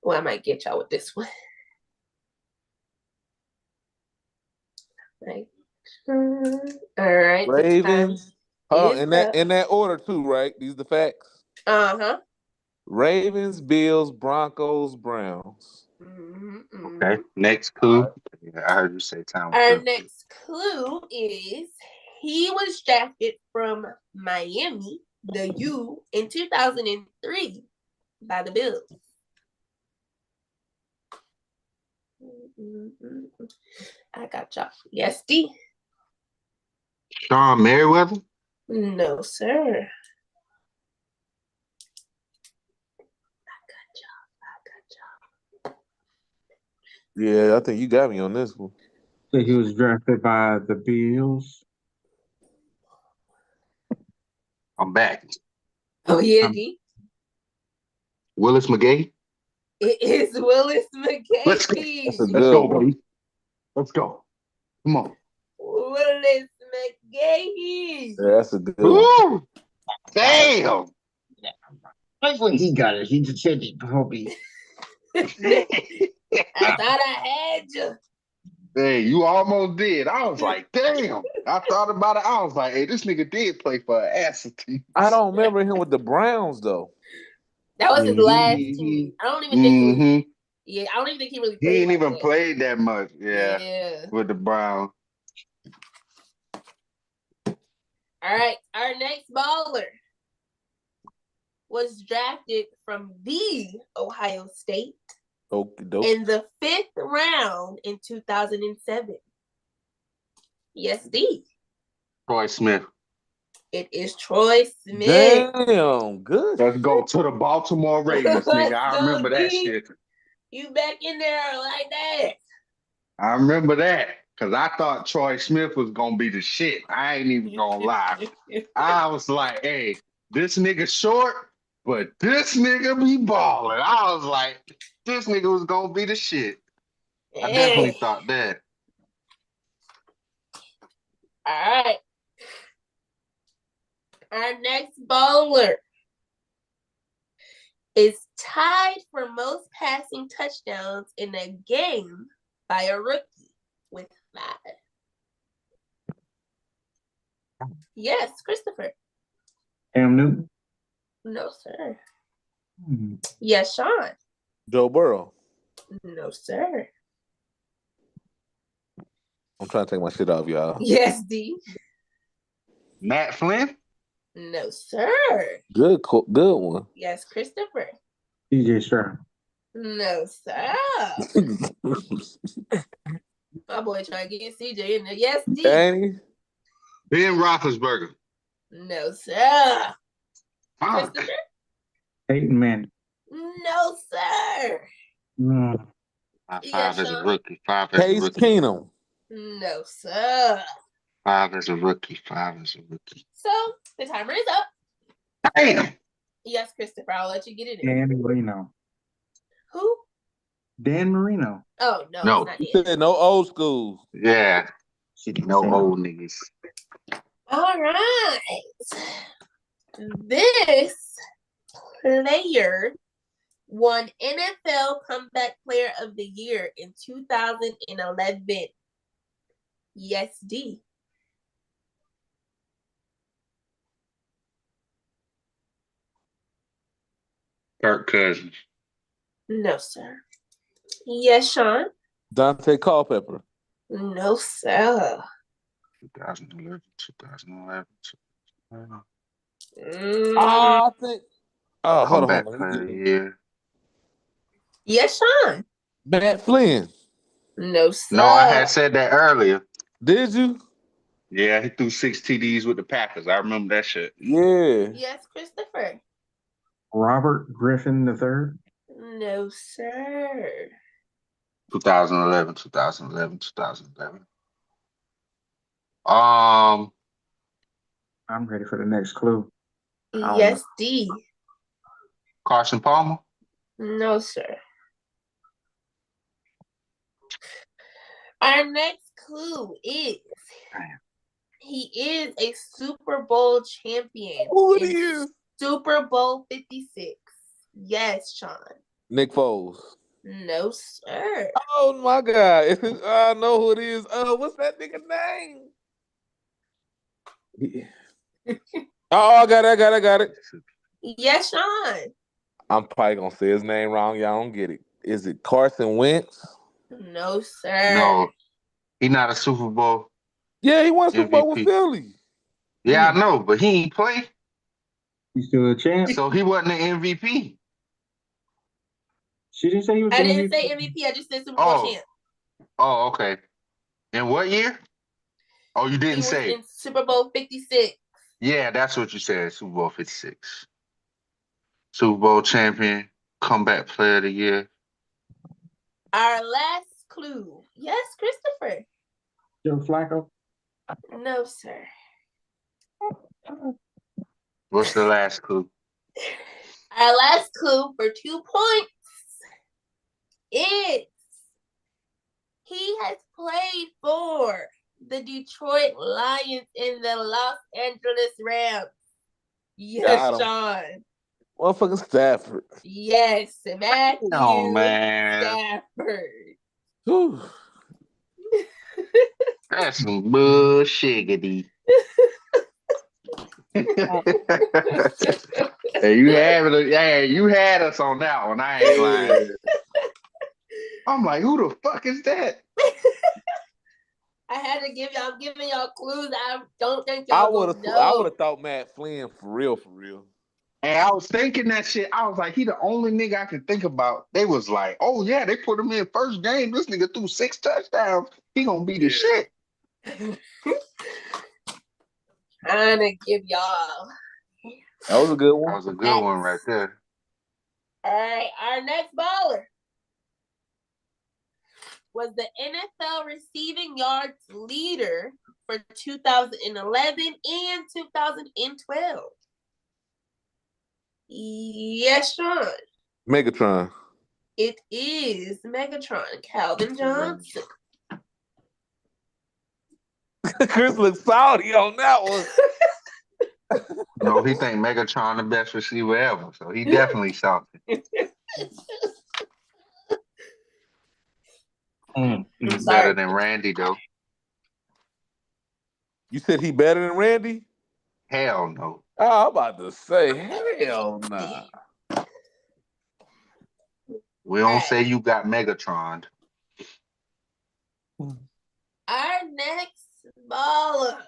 Well, I might get y'all with this one. Right. All right. Ravens. Oh, in up. that order too, right? These are the facts. Uh-huh. Ravens, Bills, Broncos, Browns. Okay. Next clue. Yeah, I heard you say time. Our next clue is he was drafted from Miami, the U, in 2003 by the Bills. I got y'all. Yes, D. Sean Merriweather? No, sir. Yeah, I think you got me on this one. So he was drafted by the Bills. I'm back. Oh yeah, Um, D. Willis McGahee. It is Willis Let's go. That's a McGahee. Let's good go, one. baby. Let's go. Come on. Willis McGahee. Yeah, that's a good one. Woo! Damn. That's when he got it. He just said it before me. I thought I had you. Hey, you almost did. I was like, damn. I thought about it. I was like, hey, this nigga did play for an ass team. I don't remember him with the Browns though. That was his Yeah, last team. I don't even think it was. Mm-hmm. Yeah, I don't even think he really He played ain't like even that. played that much. Yeah. Yeah. With the Browns. All right. Our next baller was drafted from the Ohio State Okie doke. in the 5th round in 2007. Yes, D. Troy Smith. It is Troy Smith. Damn, good. Let's go to the Baltimore Ravens, nigga. Let's I go, remember that D. shit. You back in there like that. I remember that. Because I thought Troy Smith was going to be the shit. I ain't even going to lie. I was like, hey, this nigga short, but this nigga be balling. I was like, this nigga was going to be the shit. I definitely Hey. thought that. All right. Our next bowler is tied for most passing touchdowns in a game by a rookie with 5. Yes, Christopher. Cam Newton. No, sir. Hmm. Yes, Sean. Joe Burrow. No, sir. I'm trying to take my shit off, y'all. Yes, D. Matt Flynn? No, sir. Good one. Yes, Christopher. DJ Stroud. No, sir. My boy trying to get CJ in there. Yes, D. Ain't Ben Roethlisberger. No, sir. Fuck. Christopher? Peyton Manning. No, sir. Hmm. Yes, Five as a Sean? rookie. Five he? as a Case rookie. Keenum. No, sir. Five as a rookie. Five as a rookie. So the timer is up. Damn. Yes, Christopher, I'll let you get it in. Dan Marino. Who? Dan Marino. Oh, no, No. it's He not said no old school. Yeah. She didn't No say old niggas. All right. This player won NFL Comeback Player of the Year in 2011. Yes, D. Kirk Cousins. No, sir. Yes, Sean. Dante Culpepper. No, sir. 2011, 2011, 2011. I think. Oh, hold Comeback on. player of the year. Yes, Sean. Matt Flynn. No, sir. No, I had said that earlier. Did you? Yeah, he threw 6 TDs with the Packers. I remember that shit. Yeah. Yes, Christopher. Robert Griffin III. No, sir. 2011, 2011, 2011. I'm ready for the next clue. Yes, D. Carson Palmer. No, sir. Our next clue is he is a Super Bowl champion. Who it in is? Super Bowl 56. Yes, Sean. Nick Foles. No, sir. Oh my God. I know who it is. What's that nigga name? Oh, I got it. Yes, Sean. I'm probably gonna say his name wrong. Y'all don't get it. Is it Carson Wentz? No, sir. No, he not a Super Bowl Yeah, he won Super Bowl with MVP. Philly. Yeah, I know, but he ain't play, He's still a champ. so he wasn't the MVP. She didn't say he was I the didn't MVP. say MVP. I just said Super Bowl champ. Oh, okay. In what year? Oh, you He didn't was say. in Super Bowl 56. Yeah, that's what you said. Super Bowl 56. Super Bowl champion, comeback player of the year. Our last clue. Yes, Christopher. Joe Flacco. No, sir. What's the last clue? Our last clue for 2 points is he has played for the Detroit Lions and the Los Angeles Rams. Yes, Got him. Sean. Motherfucking Stafford. Yes, Matthew Oh man, Stafford. Whew. that's some bullshiggity. Hey, you had us on that one. I ain't lying. I'm like, who the fuck is that? I had to give y'all. I'm giving y'all clues. I don't think I y'all would will have know. thought Matt Flynn for real, for real. And I was thinking that shit. I was like, he the only nigga I can think about. They was like, oh yeah, they put him in first game. This nigga threw 6 touchdowns. He gonna be the shit. Trying to give y'all. That was a good That one. was a good one right there. All right, our next baller was the NFL receiving yards leader for 2011 and 2012. Yes, Sean. Megatron. It is Megatron, Calvin Johnson. Chris looks salty on that one. No, he think Megatron the best receiver ever. So he definitely salty. He's better than Randy though. You said he better than Randy? Hell no. Oh, I'm about to say, hell nah. We don't say you got Megatron. Our next baller,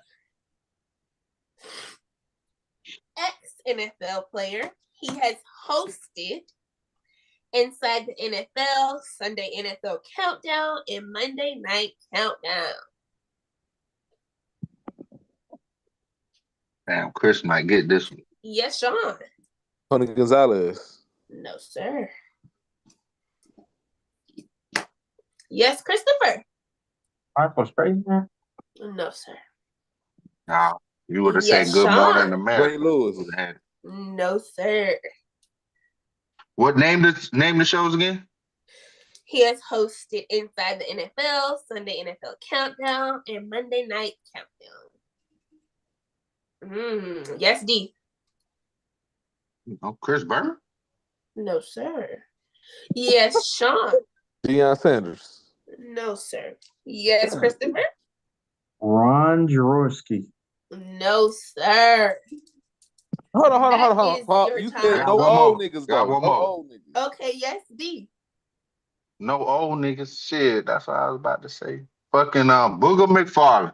ex-NFL player. He has hosted Inside the NFL, Sunday NFL Countdown, and Monday Night Countdown. Damn, Chris might get this one. Yes, Sean. Tony Gonzalez. No, sir. Yes, Christopher. Michael Strahan. No, sir. Nah, you would have Yes, said Good Morning Sean. America. Ray Lewis. Would've had it. No, sir. What name the shows again? He has hosted Inside the NFL, Sunday NFL Countdown, and Monday Night Countdown. Yes, D. Oh, Chris Burr? No, sir. Yes, Sean. Deion Sanders. No, sir. Yes, Christopher. Ron Jaworski. No, sir. Hold on. That is You your said time. no Got one old more. niggas, Got though. one No more. old niggas. Okay, yes, D. No old niggas. Shit, that's what I was about to say. Fucking Booger McFarlane.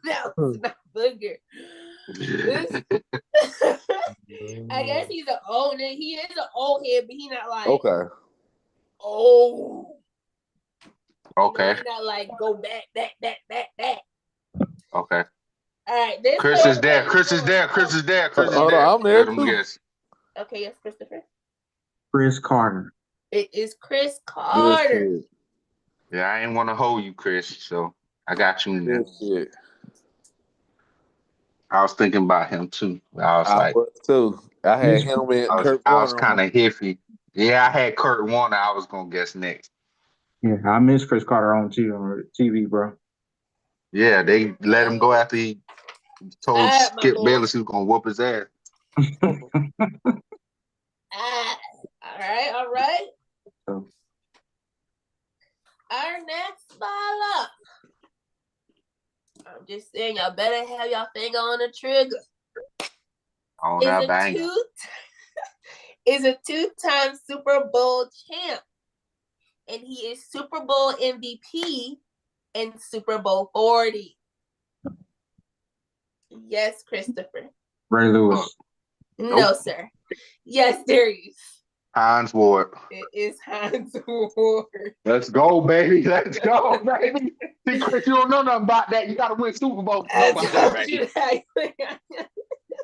No, it's not Booger. I guess he's an old nigga. He is an old head, but he not like Okay. old. Okay. You know, he not like go back. Okay. All right, this Chris player is there. played Chris is for- there. Chris is there. Chris is Hold there. on, I'm there Let him too. guess. Okay, yes, Christopher. Chris Carter. It is Chris Good Carter. shit. Yeah, I ain't want to hold you, Chris. So I got you in there. Good shit. I was thinking about him too. I was I like, was too. I had him and I Kurt was Warner. kind of iffy. Yeah, I had Kurt Warner. I was gonna guess next. Yeah, I miss Chris Carter on TV, bro. Yeah, they let him go after he told All right, my Skip boy. Bayless he was gonna whoop his ass. All right. So, Our next baller. I'm just saying, y'all better have y'all finger on the trigger. On that bang. Is a two-time Super Bowl champ, and he is Super Bowl MVP and Super Bowl 40. Yes, Christopher. Ray Lewis. No, sir. Yes, Darius. Hines Ward. It is Hines Ward. Let's go, baby. Let's go, baby. See, Chris, you don't know nothing about that. You gotta win Super Bowl to know I about that, told baby. you that.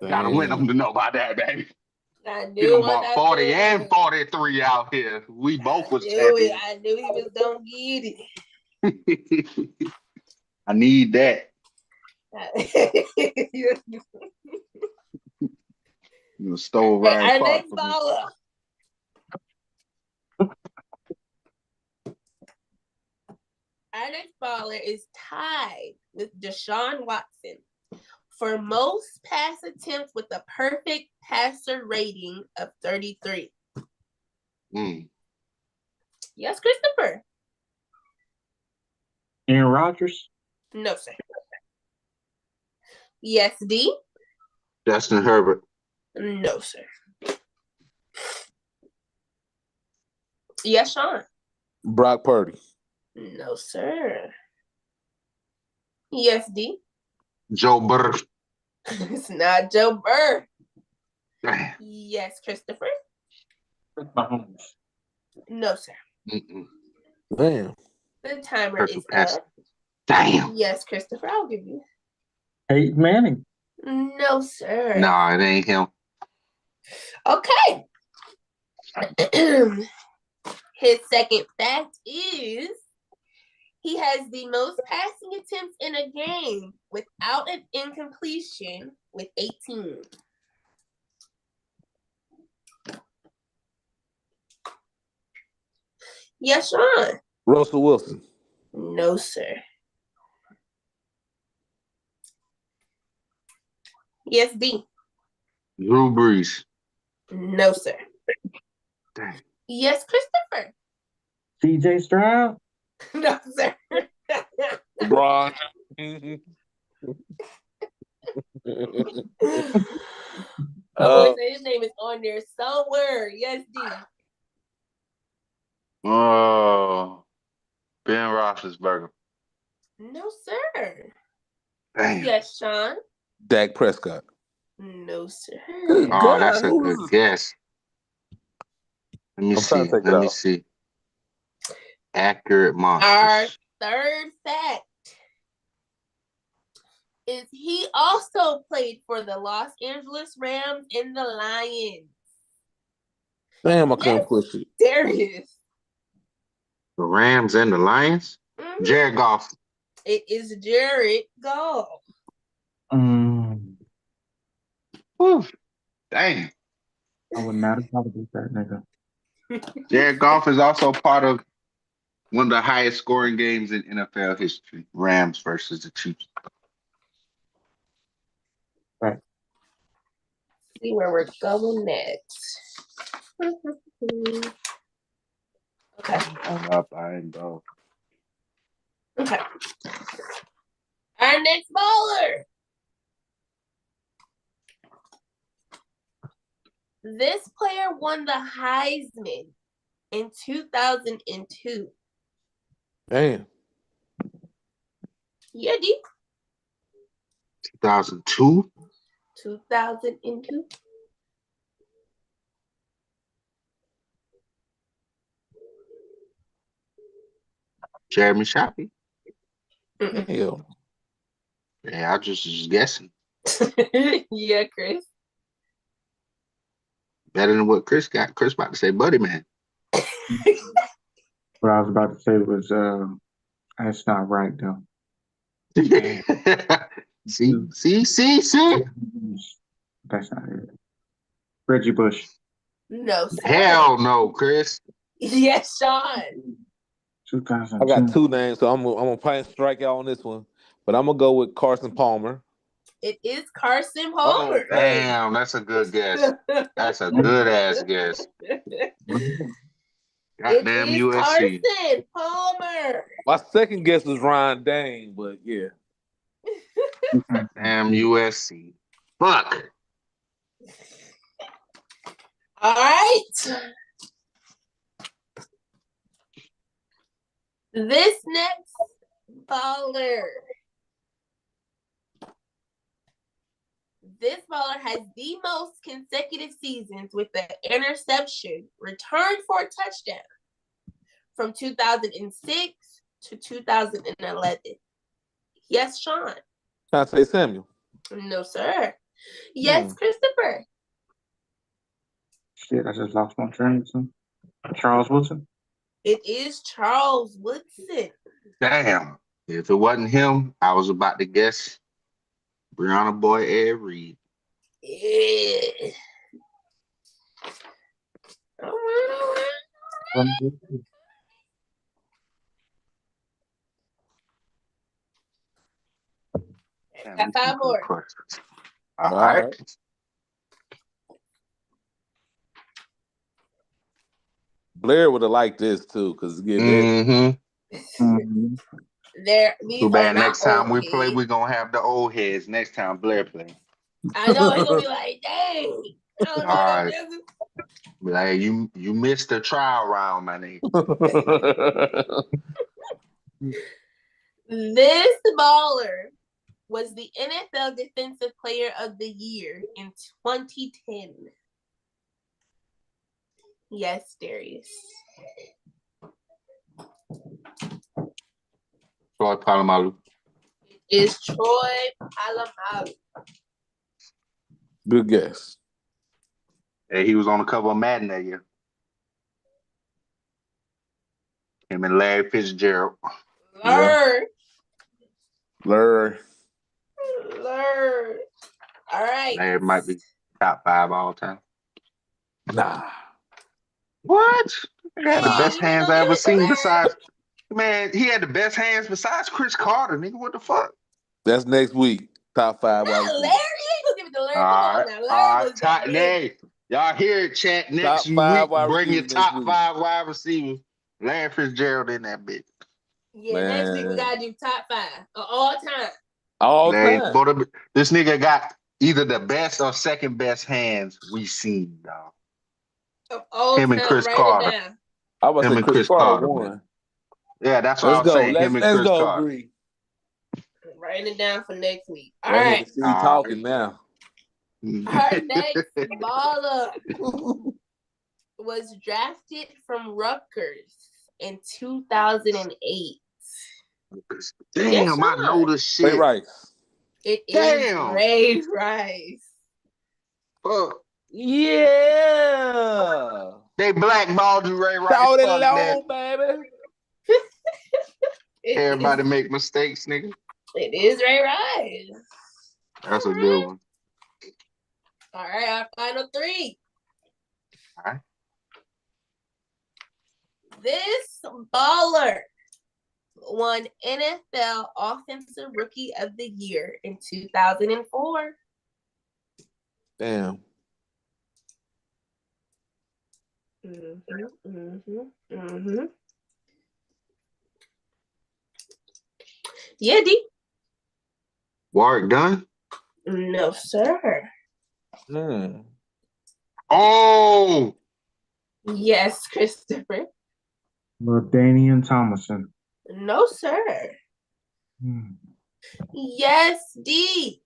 Gotta win them to know about that, baby. I He knew done once bought I 40 said and it. 43 out here. We both was Knew it. champions. I knew he was gonna get it. I need that. You stole Ryan Our Clark next from me. baller. Our next baller is tied with Deshaun Watson for most pass attempts with a perfect passer rating of 33. Yes, Christopher. Aaron Rodgers. No, sir. Yes, D. Justin Herbert. No, sir. Yes, Sean. Brock Purdy. No, sir. Yes, D. Joe Burr. It's not Joe Burr. Damn. Yes, Christopher. Mahomes. No, sir. Damn. The timer Perfect is pass. up. Damn. Yes, Christopher, I'll give you. Peyton Manning. No, sir. Nah, it ain't him. Okay. His second fact is he has the most passing attempts in a game without an incompletion with 18. Yes, Sean. Russell Wilson. No, sir. Yes, D. Drew Brees. No, sir. Damn. Yes, Christopher. C.J. Stroud. No, sir. LeBron. I always say his name is on there somewhere. Yes, D. Oh, Ben Roethlisberger. No, sir. Damn. Yes, Sean. Dak Prescott. No, sir. Good Oh, God, that's a who good is- guess. Let me I'm trying see. to take it Let me out. see. Accurate Our monsters. third fact is he also played for the Los Angeles Rams and the Lions. Damn, I Yes, couldn't push it. Darius. The Rams and the Lions. Mhm. Jared Goff. It is Jared Goff. Whew. Dang. I would not have thought about that nigga. Jared Goff is also part of one of the highest scoring games in NFL history. Rams versus the Chiefs. Right. See where we're going next. Okay. I'm up. I ain't go. Okay. Our next baller. This player won the Heisman in 2002. Damn. Yeah, D. 2002. 2002. Jeremy Shoppy. Hell. Yeah, I just guessing. Yeah, Chris. Better than what Chris got. Chris about to say Buddy Man. What I was about to say was, that's not right though. See. That's not it. Reggie Bush. No, sir. Hell no, Chris. Yes, Sean. 2002. I got two names, so I'm gonna probably strike out on this one. But I'm gonna go with Carson Palmer. It is Carson Oh, Palmer. Damn, that's a good guess. That's a good ass guess. Goddamn It is USC. Carson Palmer. My second guess was Ryan Dane, but yeah. Damn USC. Fuck. All right. This next baller. This baller has the most consecutive seasons with the interception returned for a touchdown from 2006 to 2011. Yes, Sean. Can I say Samuel? No, sir. Yes, Christopher. Shit, I just lost my train. Charles Wilson. It is Charles Woodson. Damn. If it wasn't him, I was about to guess Breyona boy Ed Reed. Yeah. All right. Damn, Got these some 5 good more. questions. All All right. right. Blair would have liked this too, because again, Mm-hmm. Mhm. Too These are bad not next time old we play, heads. we're gonna have the old heads next time Blair play. I know he's gonna be like, dang, I don't All know them right. niggas. Be like, hey, you missed the trial round, my nigga. This baller was the NFL Defensive Player of the Year in 2010. Yes, Darius. Troy Polamalu. It is Troy Polamalu. Good guess. Hey, he was on the cover of Madden that year. Him and Larry Fitzgerald. Learn. Larry. Learn. All right. Larry might be top 5 all time. Nah. What? He had the Dang, best you ain't hands gonna I give ever it to seen Larry? besides, man, he had the best hands besides Chris Carter, nigga. What the fuck? That's next week. Top 5 wide Not Larry. You receivers. ain't gonna give it to Larry. Come All on right. now. All Larry right. was the nigga. Hey, y'all hear it, chat. Next Top 5 week, wide bring your receivers next top week. 5 wide receivers. Larry Fitzgerald in that bitch. Yeah, next week we Man. gotta do top 5 of all time. All Larry, time. this nigga got either the best or second best hands we seen, dog. Of all Him and time. Chris Write it Carter. down. I was Him say and Chris Chris Carter Carter, man. won. Yeah, that's what I Let's was go. saying. Him and Let's Chris go, Carter. Bree. Write it down for next week. All That right. nigga see talking now. Our next baller was drafted from Rutgers in 2008. Damn, Yes, I know Sean. this Ray shit. Rice. It is Damn. Ray Rice. Fuck. Yeah. They blackballed you, Ray Rice. Shout it Fuck that. low, baby. Everybody make mistakes, nigga. It is Ray Rice. That's All a good right. one. All right, our final 3. All right. This baller won NFL Offensive Rookie of the Year in 2004. Damn. Yeah, D. Warwick Dunn. No, sir. Hmm. Oh, Yes, Christopher. Danian Thomason. No, sir. Hmm. Yes, D.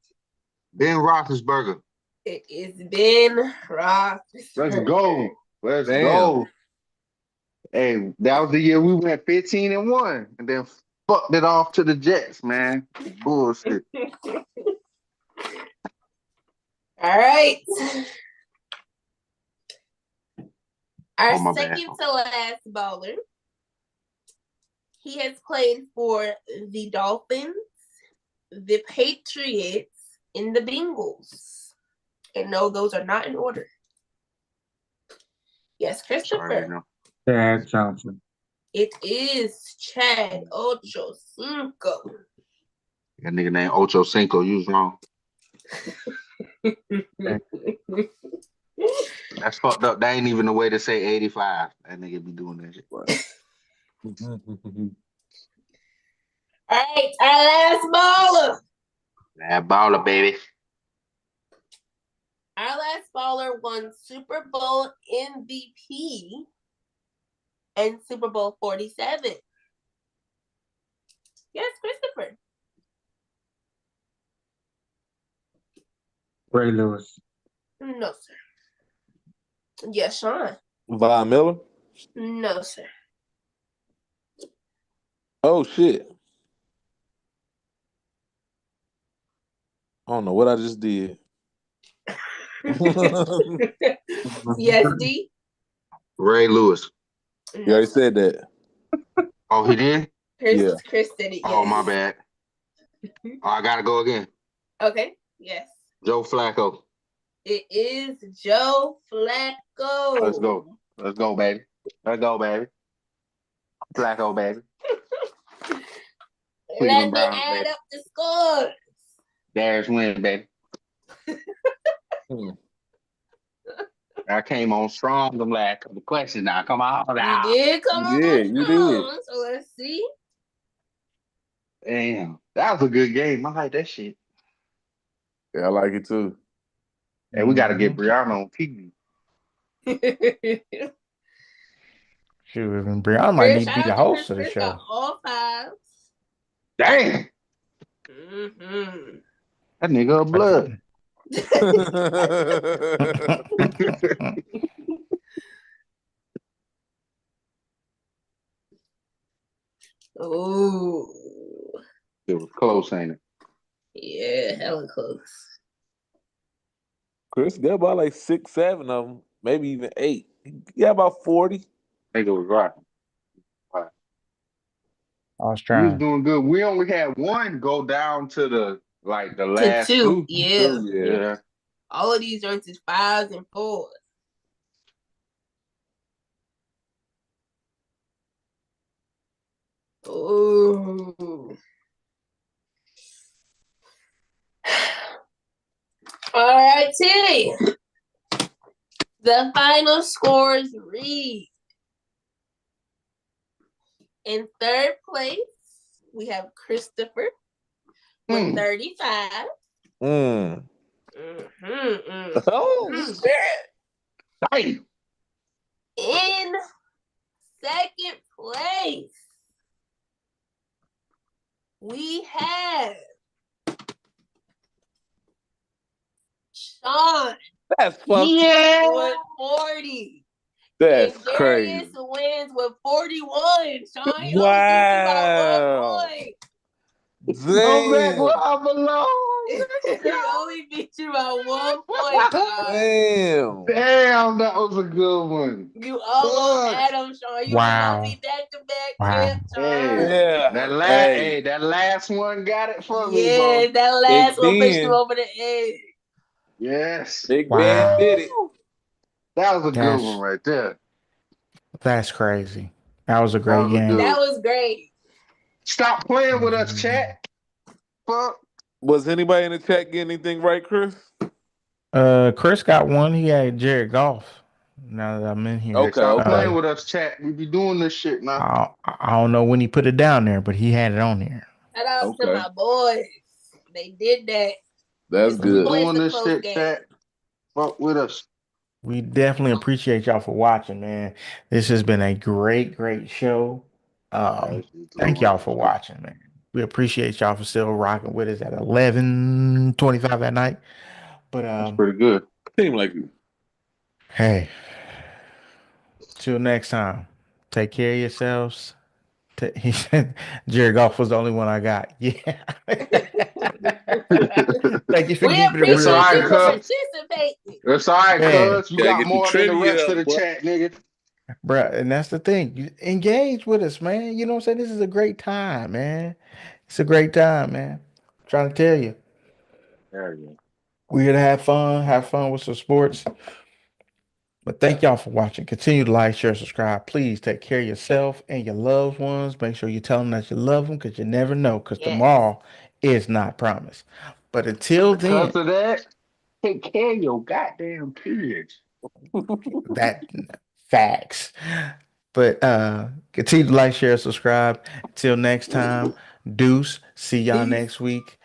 Ben Roethlisberger. It is Ben Roethlisberger. Let's go. Let's Damn. go. Hey, that was the year we went 15-1 and then fucked it off to the Jets, man. Bullshit. All right. Our Oh, my bad. second to last baller. He has played for the Dolphins, the Patriots, and the Bengals. And no, those are not in order. Yes, Sorry, Christopher. no. Chad Johnson. It is Chad Ochocinco. That nigga named Ocho Cinco. You was wrong. That's fucked up. That ain't even the way to say 85. That nigga be doing that shit. All right, our last baller. That baller, baby. Our last baller won Super Bowl MVP and Super Bowl 47. Yes, Christopher. Ray Lewis. No, sir. Yes, Sean. Von Miller. No, sir. Oh shit. I don't know what I just did. Yes, D. Ray Lewis. You already said that. Oh, he did? Yeah. Chris said it. Yes. Oh, my bad. Oh, I gotta go again. Okay. Yes. Joe Flacco. It is Joe Flacco. Let's go. Let's go, baby. Let's go, baby. Flacco, baby. Let Cleveland me Browns, add baby. up the scores. Darius win, baby. I came on strong them last couple questions now. Come on. You did come on You did. strong. So let's see. Damn. That was a good game. I like that shit. Yeah, I like it too. Hey, we got to get Breyona on TV. Shoot, even Breyona might need to be the host of the Chris show. got all fives. Damn. Mm-hmm. That nigga a blood. Ooh. It was close, ain't it? Yeah, hella close. Chris got about like 6, 7 of them, maybe even 8. He got about 40. Nigga was rocking. I was We was trying. doing good. We only had one go down to the To last 2. two. Yeah. Yeah. All of these joints is 5s and 4s. Ooh. All right, T. The final scores read. In third place, we have Christopher with 35. Oh, shit. Damn. In second place, we have Sean That's fucked. Yeah. with 40. That's and crazy. Darius wins with 41. Sean, he Wow. only beat you by 1 point. Go back Damn. where I belong. He only beat you by 1 point, Sean. Damn. Damn, that was a good one. You almost Fuck. had him, Sean. You was Wow. gonna be back-to-back Wow. champ, Sean. Yeah. That last one got it for me, Yeah, bro. that last Big one pushed Ben. you over the edge. Yes. Big Wow. Ben did it. That was a good That's- one right there. That's crazy. That was a That great was a game. good That was great. Stop playing with us, chat. Fuck. Was anybody in the chat getting anything right, Chris? Chris got one. He had Jared Goff. Now that I'm in here. Okay, Stop okay. playing with us, chat. We be doing this shit now. I don't know when he put it down there, but he had it on there. Shout out to Okay. my boys. They did that. That's It's good. always Doing a this close shit, game. chat. Fuck with us. We definitely appreciate y'all for watching, man. This has been a great, great show. Thank y'all for watching, man. We appreciate y'all for still rocking with us at 11:25 at night. But That's pretty good. Seem like it. hey, till next time, take care of yourselves. He said Jared Goff was the only one I got. Yeah. Thank you for We keeping it It's all real, right, appreciate you for Chris. cuz. participating. It's all right, Man. cuz. You Gotta got get the more than the trivia rest of up, the boy. chat, nigga. Bruh, and that's the thing. You engage with us, man. You know what I'm saying? This is a great time, man. It's a great time, man. I'm trying to tell you. There you go. We're here to have fun with some sports. But thank y'all for watching. Continue to like, share, subscribe. Please take care of yourself and your loved ones. Make sure you tell them that you love them because you never know. Because Yes. tomorrow is not promised. But until then, Because of that, take care of your goddamn kids. that facts. But continue to like, share, subscribe. Till next time, deuce. See y'all next week.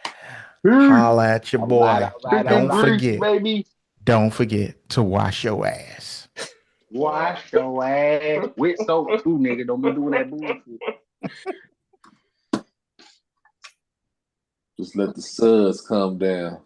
Holla at your boy. Don't Grease, forget. baby. Don't forget to wash your ass. Wash your ass with soap too, nigga. Don't be doing that bullshit. Just let the suds come down.